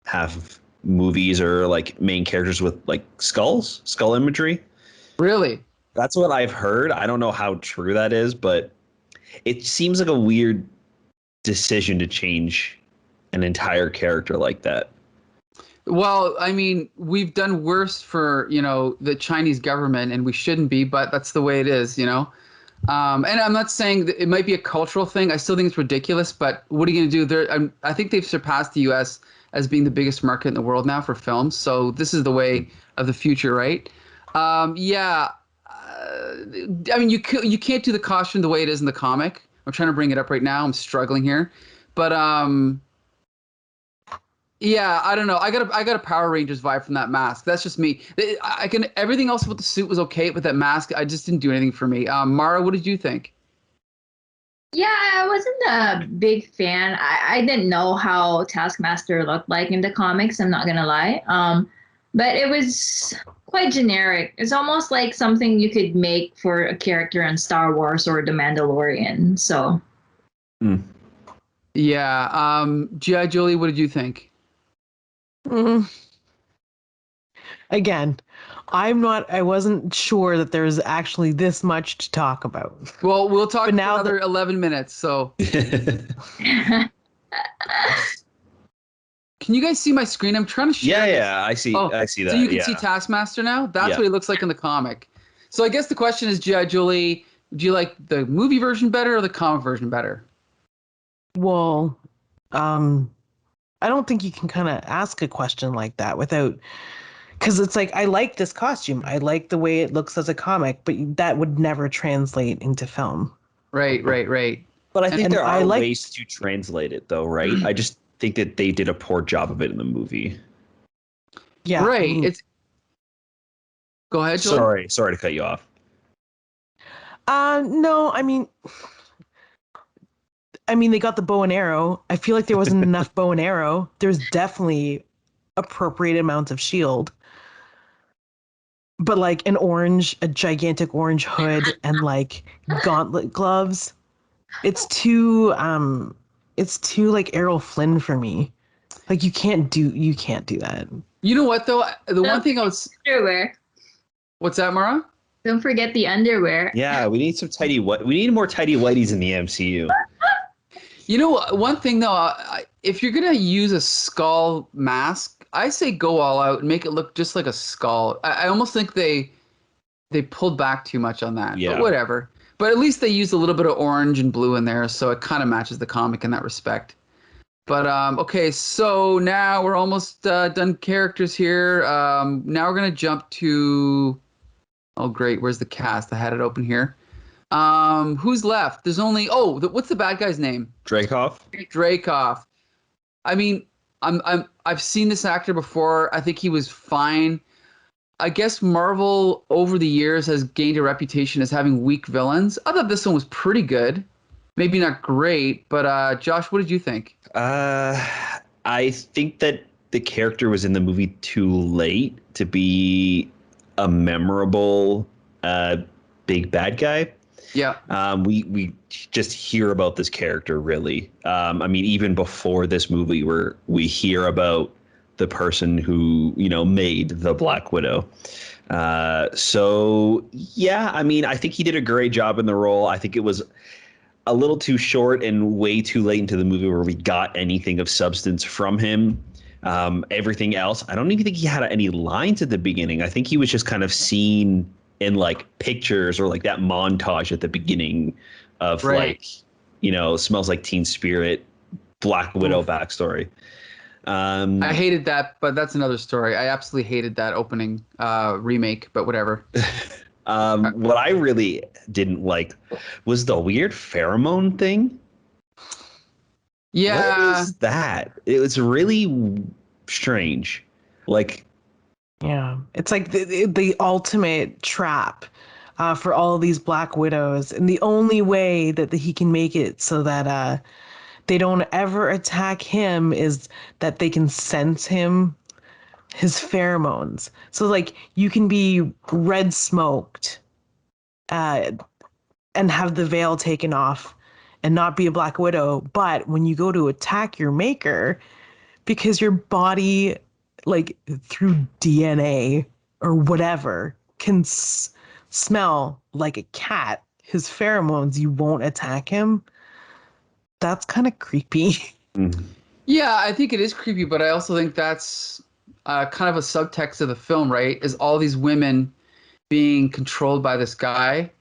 have movies or like main characters with like skull imagery. Really? That's what I've heard. I don't know how true that is, but it seems like a weird decision to change an entire character like that. Well, I mean, we've done worse for, the Chinese government, and we shouldn't be, but that's the way it is, And I'm not saying that it might be a cultural thing. I still think it's ridiculous, but what are you going to do? I think they've surpassed the U.S. as being the biggest market in the world now for films. So this is the way of the future, right? I mean, you can't do the costume the way it is in the comic. I'm trying to bring it up right now. I'm struggling here, but yeah, I don't know. I got a Power Rangers vibe from that mask. That's just me. Everything else about the suit was okay, but that mask, I just didn't do anything for me. Mara, what did you think? Yeah, I wasn't a big fan. I didn't know how Taskmaster looked like in the comics, I'm not gonna lie. But it was quite generic. It's almost like something you could make for a character in Star Wars or The Mandalorian. So yeah. G.I. Jolie, what did you think? Again, I wasn't sure that there was actually this much to talk about. Well, we'll talk for another 11 minutes, so. Can you guys see my screen? I'm trying to share this. I see that. So you can see Taskmaster now? That's what he looks like in the comic. So I guess the question is, G.I. Jolie, do you like the movie version better or the comic version better? Well, I don't think you can kind of ask a question like that without, because it's like, I like this costume. I like the way it looks as a comic, but that would never translate into film. Right. But I think there are ways to translate it, though, right? I just think that they did a poor job of it in the movie. Yeah. Right. Go ahead, Joel. Sorry to cut you off. No, I mean, they got the bow and arrow. I feel like there wasn't enough bow and arrow. There's definitely appropriate amounts of shield. But like a gigantic orange hood and like gauntlet gloves. It's too like Errol Flynn for me. Like you can't do that. You know what though? The one thing I was underwear. What's that, Mara? Don't forget the underwear. Yeah, we need we need more tidy whities in the MCU. You know, one thing though, if you're gonna use a skull mask, I say go all out and make it look just like a skull. I almost think they pulled back too much on that. Yeah. But whatever. But at least they used a little bit of orange and blue in there, so it kind of matches the comic in that respect. But okay, so now we're almost done characters here. Now we're gonna jump to. Oh great, where's the cast? I had it open here. Who's left? There's only what's the bad guy's name? Dreykov. Dreykov. I mean, I've seen this actor before. I think he was fine. I guess Marvel over the years has gained a reputation as having weak villains. I thought this one was pretty good. Maybe not great, but Josh, what did you think? I think that the character was in the movie too late to be a memorable big bad guy. Yeah. We just hear about this character really. I mean, even before this movie, where we hear about the person who made the Black Widow. So yeah, I mean, I think he did a great job in the role. I think it was a little too short and way too late into the movie where we got anything of substance from him. Everything else, I don't even think he had any lines at the beginning. I think he was just kind of seen in like pictures or like that montage at the beginning of Right. Smells Like Teen Spirit, Black Widow backstory. I hated that, but that's another story. I absolutely hated that opening remake, but whatever. What I really didn't like was the weird pheromone thing. Yeah. What is that? It was really strange. Like, Yeah, it's like the ultimate trap for all of these Black Widows, and the only way that he can make it so that they don't ever attack him is that they can sense his pheromones. So like you can be red smoked, and have the veil taken off, and not be a Black Widow, but when you go to attack your maker, because your body, like through DNA or whatever, can smell like a cat, his pheromones, you won't attack him. That's kind of creepy. Yeah, I think it is creepy, but I also think that's kind of a subtext of the film, right? Is all these women being controlled by this guy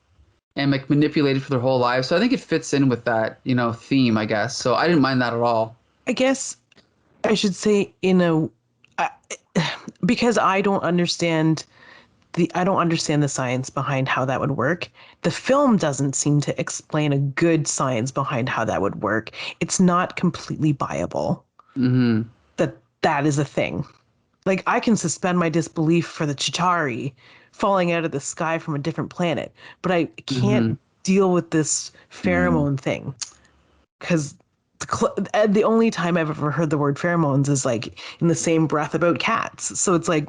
and like manipulated for their whole lives. So I think it fits in with that, theme, I guess. So I didn't mind that at all. I guess I should say uh, because I don't understand the science behind how that would work. The film doesn't seem to explain a good science behind how that would work. It's not completely viable Hmm. that is a thing. Like I can suspend my disbelief for the Chitauri falling out of the sky from a different planet, but I can't deal with this pheromone thing because the only time I've ever heard the word pheromones is like in the same breath about cats. So it's like,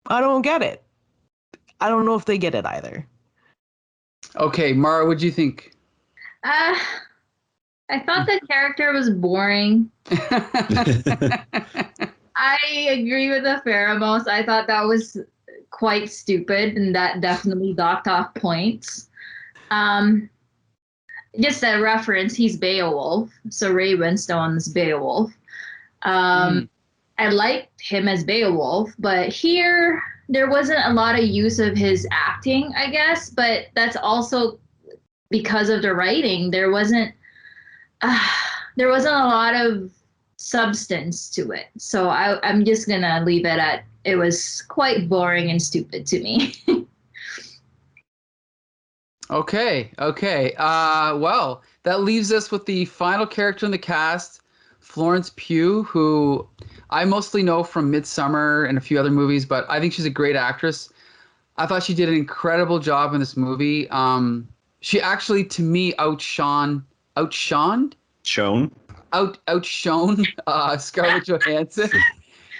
I don't get it. I don't know if they get it either. Okay, Mara, what'd you think? I thought the character was boring. I agree with the pheromones. I thought that was quite stupid, and that definitely docked off points. Just a reference, he's Beowulf, so Ray Winstone's Beowulf. I liked him as Beowulf, but here there wasn't a lot of use of his acting, I guess, but that's also because of the writing. There wasn't a lot of substance to it. So I'm just gonna leave it at it was quite boring and stupid to me. Okay. Well, that leaves us with the final character in the cast, Florence Pugh, who I mostly know from Midsummer and a few other movies, but I think she's a great actress. I thought she did an incredible job in this movie. She actually, to me, outshone Shown. outshone Scarlett Johansson.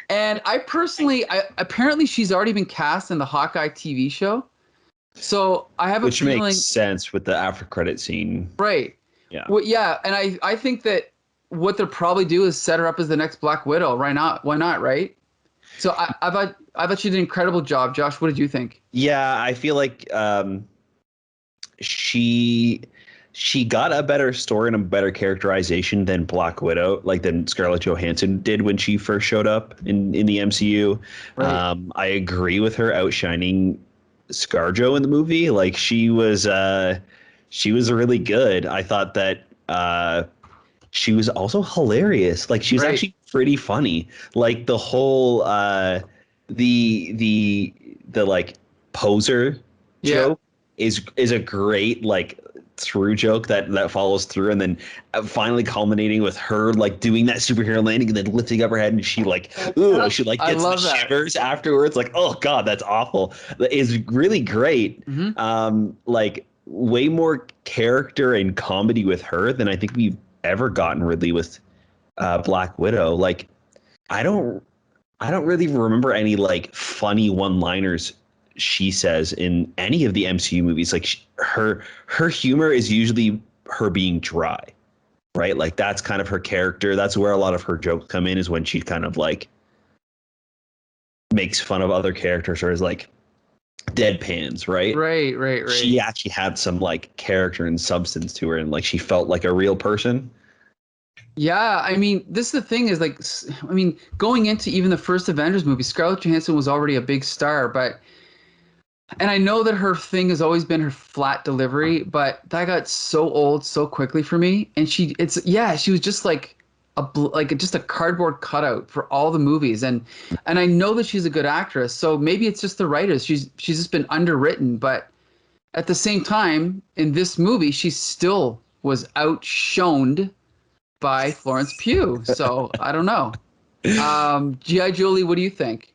And apparently she's already been cast in the Hawkeye TV show. So I have a Which feeling, makes sense with the after credit scene. right? Yeah. Well, yeah, and I think that what they'll probably do is set her up as the next Black Widow. Why not? Why not? Right? So I thought she did an incredible job. Josh, what did you think? Yeah, I feel like she got a better story and a better characterization than Black Widow, like than Scarlett Johansson did when she first showed up in the MCU. Right. I agree with her outshining ScarJo in the movie. Like she was really good. I thought that she was also hilarious. Like she was Right. actually pretty funny. Like the whole the like poser Yeah. joke is a great like through joke that follows through, and then finally culminating with her like doing that superhero landing and then lifting up her head, and she like she like I gets the love that. shivers afterwards. Like, oh god, that's awful. It's really great. Like way more character and comedy with her than I think we've ever gotten really with Black Widow. Like, I don't really remember any like funny one-liners she says in any of the MCU movies. Like her humor is usually her being dry, right? Like that's kind of her character. That's where a lot of her jokes come in, is when she kind of like makes fun of other characters or is like deadpans, right? Right. She actually had some like character and substance to her, and like she felt like a real person. Yeah, I mean, this is the thing is like, I mean, going into even the first Avengers movie, Scarlett Johansson was already a big star, and I know that her thing has always been her flat delivery, but that got so old so quickly for me. And she was just like just a cardboard cutout for all the movies. And I know that she's a good actress, so maybe it's just the writers. She's just been underwritten, but at the same time, in this movie, she still was outshone by Florence Pugh. So I don't know. G.I. Jolie, what do you think?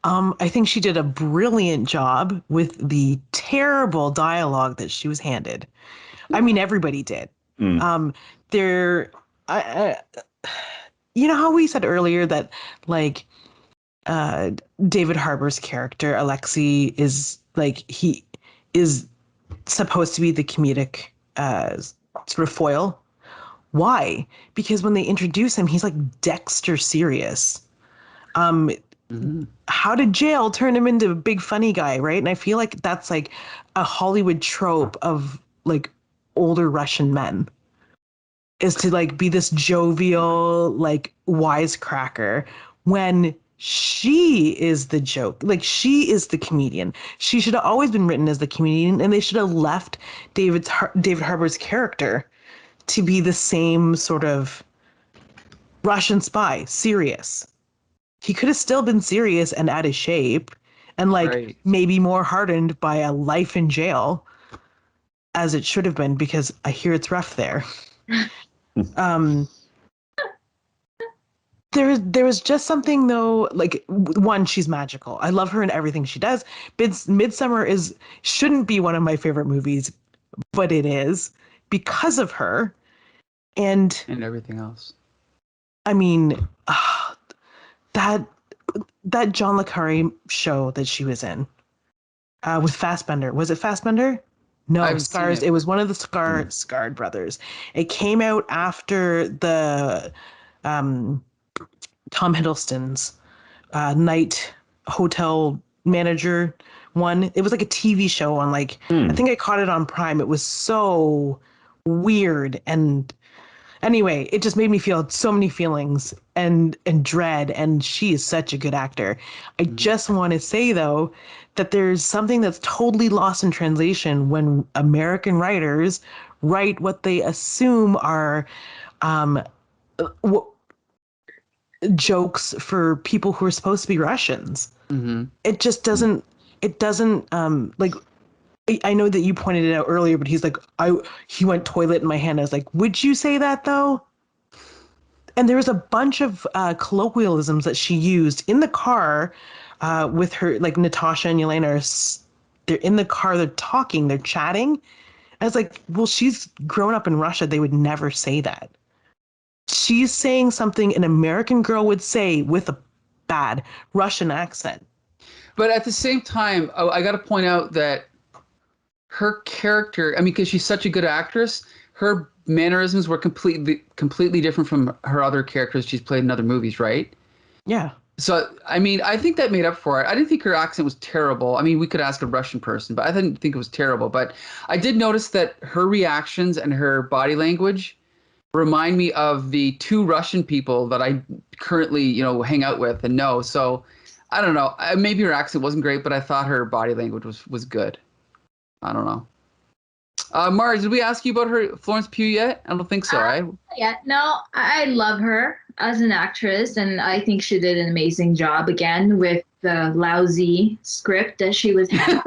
I think she did a brilliant job with the terrible dialogue that she was handed. I mean, everybody did. You know how we said earlier that like David Harbour's character Alexei is like, he is supposed to be the comedic sort of foil. Why? Because when they introduce him, he's like Dexter serious. How did jail turn him into a big funny guy, right? And I feel like that's like a Hollywood trope of like older Russian men, is to like be this jovial, like wisecracker, when she is the joke. Like, she is the comedian. She should have always been written as the comedian, and they should have left David Harbour's character to be the same sort of Russian spy, serious. He could have still been serious and out of shape and like maybe more hardened by a life in jail, as it should have been, because I hear it's rough there. There was just something though, like, one, she's magical. I love her in everything she does. Midsummer shouldn't be one of my favorite movies, but it is because of her. And everything else. I mean, that John le Carre show that she was in with Fassbender. Was it Fassbender? No, Scars. It was one of the Scarred brothers. It came out after the Tom Hiddleston's night hotel manager one. It was like a TV show on like, I think I caught it on Prime. It was so weird, and anyway, it just made me feel so many feelings and dread, and she is such a good actor. I just want to say, though, that there's something that's totally lost in translation when American writers write what they assume are jokes for people who are supposed to be Russians. It just doesn't, like, I know that you pointed it out earlier, but he's like, he went toilet in my hand. I was like, would you say that though? And there was a bunch of colloquialisms that she used in the car with her, like Natasha and Yelena. They're in the car, they're talking, they're chatting. I was like, well, she's grown up in Russia. They would never say that. She's saying something an American girl would say with a bad Russian accent. But at the same time, I got to point out that her character, I mean, because she's such a good actress, her mannerisms were completely different from her other characters she's played in other movies, right? Yeah. So, I mean, I think that made up for it. I didn't think her accent was terrible. I mean, we could ask a Russian person, but I didn't think it was terrible. But I did notice that her reactions and her body language remind me of the two Russian people that I currently, hang out with and know. So, I don't know. Maybe her accent wasn't great, but I thought her body language was good. I don't know. Mari, did we ask you about her Florence Pugh yet? I don't think so, right? Yeah, no, I love her as an actress, and I think she did an amazing job again with the lousy script that she was having.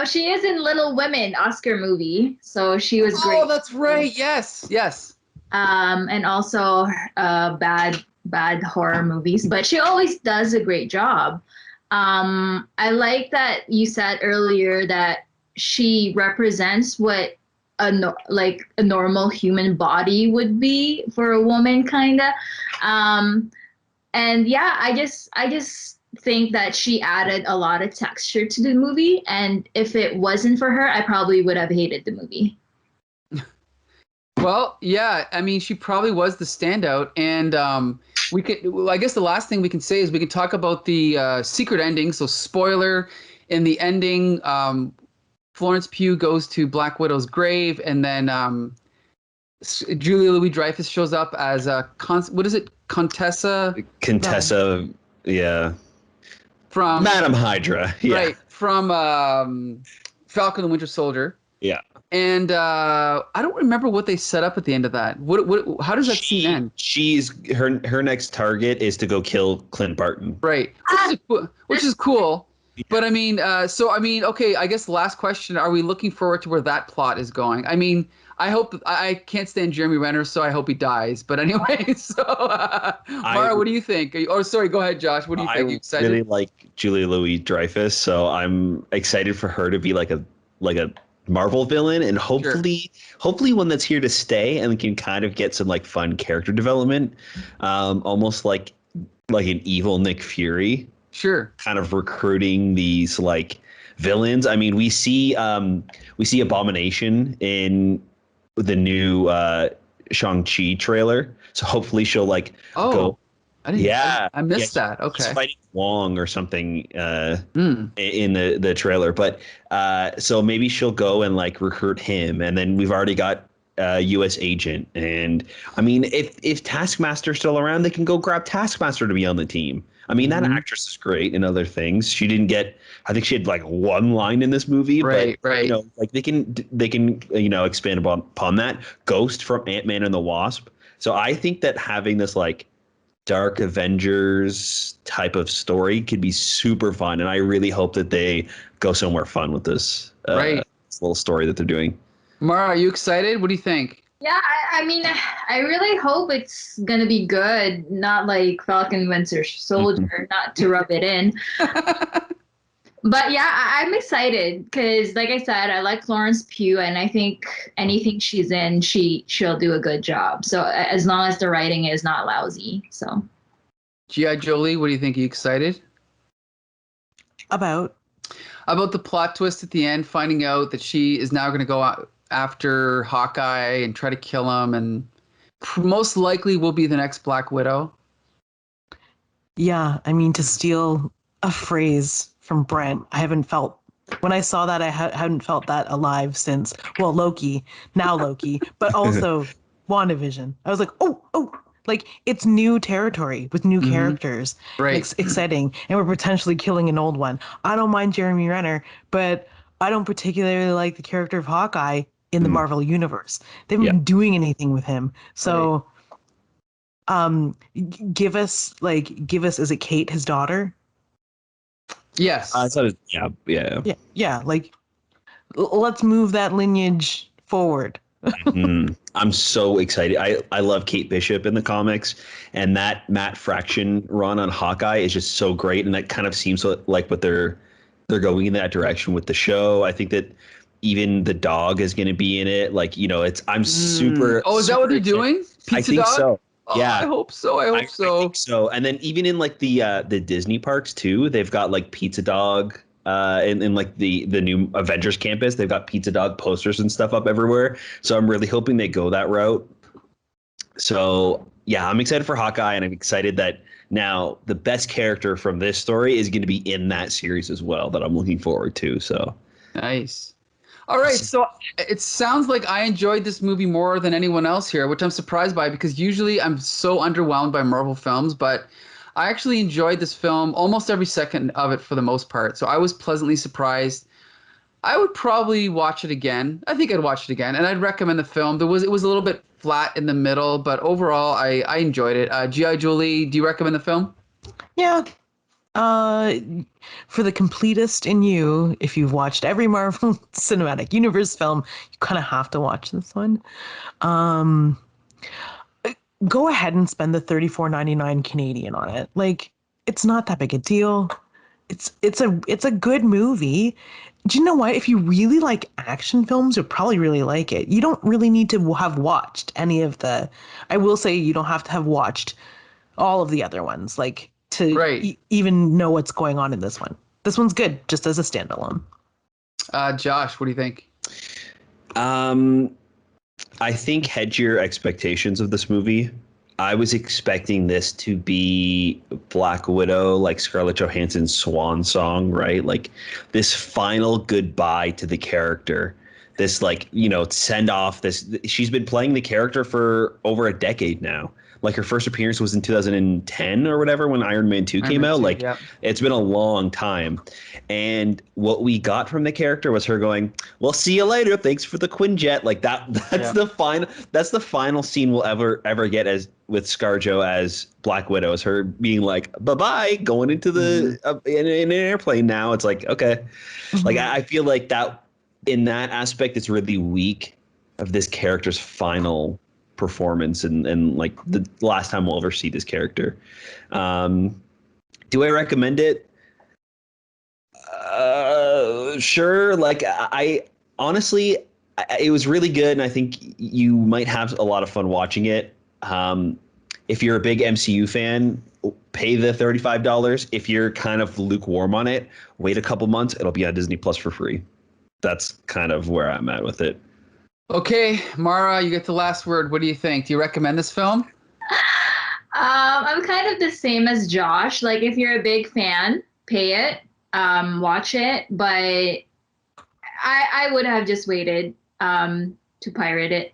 She is in Little Women, Oscar movie, so she was great. Oh, that's right. Yes, yes. And also bad horror movies, but she always does a great job. I like that you said earlier that she represents what like a normal human body would be for a woman, kind of. And yeah, I just think that she added a lot of texture to the movie, and if it wasn't for her, I probably would have hated the movie. Well, yeah, I mean, she probably was the standout, and we could. Well, I guess the last thing we can say is we can talk about the secret ending. So, spoiler: in the ending, Florence Pugh goes to Black Widow's grave, and then Julia Louis-Dreyfus shows up as a what is it, Contessa, yeah, from Madam Hydra, yeah, right from Falcon and Winter Soldier. yeah. And I don't remember what they set up at the end of that. How does that scene end? She's her next target is to go kill Clint Barton. Right, which is cool. But I mean, okay. I guess the last question: are we looking forward to where that plot is going? I mean, I hope I can't stand Jeremy Renner, so I hope he dies. But anyway, so Mara, what do you think? Sorry, go ahead, Josh. What do you think? Are you excited? I really like Julia Louis-Dreyfus, so I'm excited for her to be like a Marvel villain, and hopefully one that's here to stay and can kind of get some like fun character development, almost like an evil Nick Fury. Sure. Kind of recruiting these like villains. I mean, we see Abomination in the new Shang-Chi trailer, so hopefully she'll like go. I missed that. Okay. She's fighting Wong or something in the trailer, but so maybe she'll go and like recruit him, and then we've already got U.S. Agent, and I mean, if Taskmaster's still around, they can go grab Taskmaster to be on the team. I mean, that actress is great in other things. She didn't get. I think she had like one line in this movie, right? You know, like they can expand upon that. Ghost from Ant-Man and the Wasp. So I think that having this like Dark Avengers type of story could be super fun, and I really hope that they go somewhere fun with this this little story that they're doing. Mara, are you excited? What do you think? Yeah, I mean, I really hope it's gonna be good, not like Falcon Winter Soldier, not to rub it in. But yeah, I'm excited because, like I said, I like Florence Pugh, and I think anything she's in, she'll do a good job. So as long as the writing is not lousy. So, G.I. Jolie, what do you think? Are you excited? About the plot twist at the end, finding out that she is now going to go out after Hawkeye and try to kill him, and most likely will be the next Black Widow. Yeah, I mean, to steal a phrase from Brent, I haven't felt, when I saw that, I hadn't felt that alive since, well, Loki, but also WandaVision. I was like, oh, like it's new territory with new characters. Right. It's exciting. And we're potentially killing an old one. I don't mind Jeremy Renner, but I don't particularly like the character of Hawkeye in the Marvel universe. They haven't been doing anything with him. So give us, is it Kate, his daughter? Yes. I thought Yeah. Like, let's move that lineage forward. I'm so excited. I love Kate Bishop in the comics, and that Matt Fraction run on Hawkeye is just so great, and that kind of seems like what they're going in that direction with the show. I think that even the dog is going to be in it. Like, you know, I'm super. Oh, is that what they're doing? Pizza I think dog? so. Oh, yeah, I hope so. I think so. And then even in like the Disney parks too, they've got like Pizza Dog. In like the new Avengers campus, they've got Pizza Dog posters and stuff up everywhere. So I'm really hoping they go that route. So yeah, I'm excited for Hawkeye, and I'm excited that now the best character from this story is going to be in that series as well, that I'm looking forward to. So nice. All right, so it sounds like I enjoyed this movie more than anyone else here, which I'm surprised by, because usually I'm so underwhelmed by Marvel films, but I actually enjoyed this film, almost every second of it for the most part. So I was pleasantly surprised. I would probably watch it again. I think I'd watch it again, and I'd recommend the film. It was a little bit flat in the middle, but overall I enjoyed it. G.I. Jolie, do you recommend the film? Yeah. For the completist in you, if you've watched every Marvel Cinematic Universe film, you kind of have to watch this one. Go ahead and spend the $34.99 Canadian on it. Like, it's not that big a deal. It's a good movie. Do you know what? If you really like action films, you'll probably really like it. You don't really need to have watched any of the. I will say you don't have to have watched all of the other ones, like to Right. even know what's going on in this one. This one's good just as a standalone. Josh, what do you think? I think hedge your expectations of this movie. I was expecting this to be Black Widow, like Scarlett Johansson's swan song, right? Like this final goodbye to the character. This like, send off this. She's been playing the character for over a decade now. Like her first appearance was in 2010 or whatever when Iron Man 2 came out. Like It's been a long time. And what we got from the character was her going, "Well, see you later. Thanks for the Quinjet." Like that's the final scene we'll ever get as with ScarJo as Black Widow, is her being like, "Bye-bye, going into the in an airplane now." It's like, okay. Like I feel like that in that aspect it's really weak of this character's final performance and like the last time we'll ever see this character. Do I recommend it? Sure. Like I honestly, it was really good, and I think you might have a lot of fun watching it. If you're a big MCU fan, pay the $35. If you're kind of lukewarm on it, wait a couple months. It'll be on Disney Plus for free. That's kind of where I'm at with it. Okay, Mara, you get the last word. What do you think? Do you recommend this film? I'm kind of the same as Josh. Like, if you're a big fan, pay it, watch it. But I would have just waited to pirate it.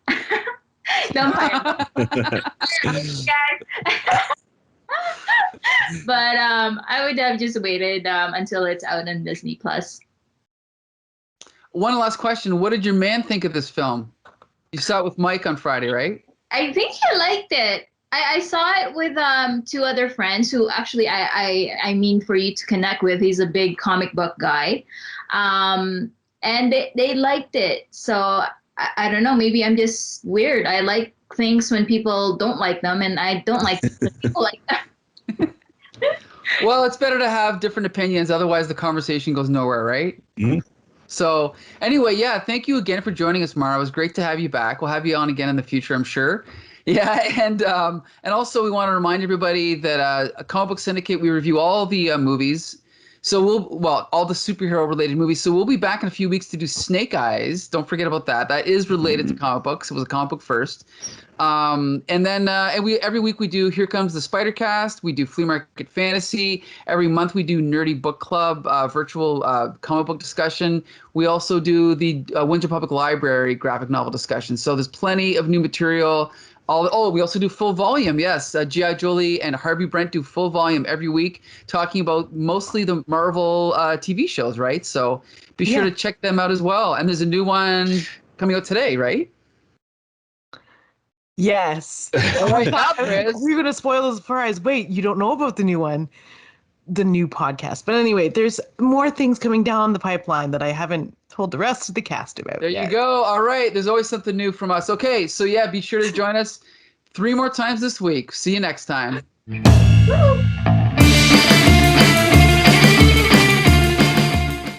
Don't pirate it, guys. But I would have just waited until it's out on Disney Plus. One last question. What did your man think of this film? You saw it with Mike on Friday, right? I think he liked it. I saw it with two other friends who actually I mean for you to connect with. He's a big comic book guy. And they liked it. So I don't know, maybe I'm just weird. I like things when people don't like them, and I don't like things when people like them. Well, it's better to have different opinions. Otherwise, the conversation goes nowhere, right? Mm-hmm. So anyway, yeah, thank you again for joining us, Mara. It was great to have you back. We'll have you on again in the future, I'm sure. Yeah, and also we want to remind everybody that Comic Book Syndicate, we review all the movies. So all the superhero related movies. So we'll be back in a few weeks to do Snake Eyes. Don't forget about that. That is related to comic books. It was a comic book first. And then every week we do Here Comes the Spider Cast. We do Flea Market Fantasy. Every month we do Nerdy Book Club, virtual comic book discussion. We also do the Windsor Public Library graphic novel discussion. So there's plenty of new material. We also do Full Volume. Yes, G.I.Jolie and Harvey Brent do Full Volume every week, talking about mostly the Marvel TV shows, right? So be sure to check them out as well. And there's a new one coming out today, right? Yes. Oh my God, Chris. We're going to spoil the surprise. Wait, you don't know about the new one, the new podcast. But anyway, there's more things coming down the pipeline that I haven't told the rest of the cast about. There you go. All right. There's always something new from us. Okay. So yeah, be sure to join us 3 more times this week. See you next time.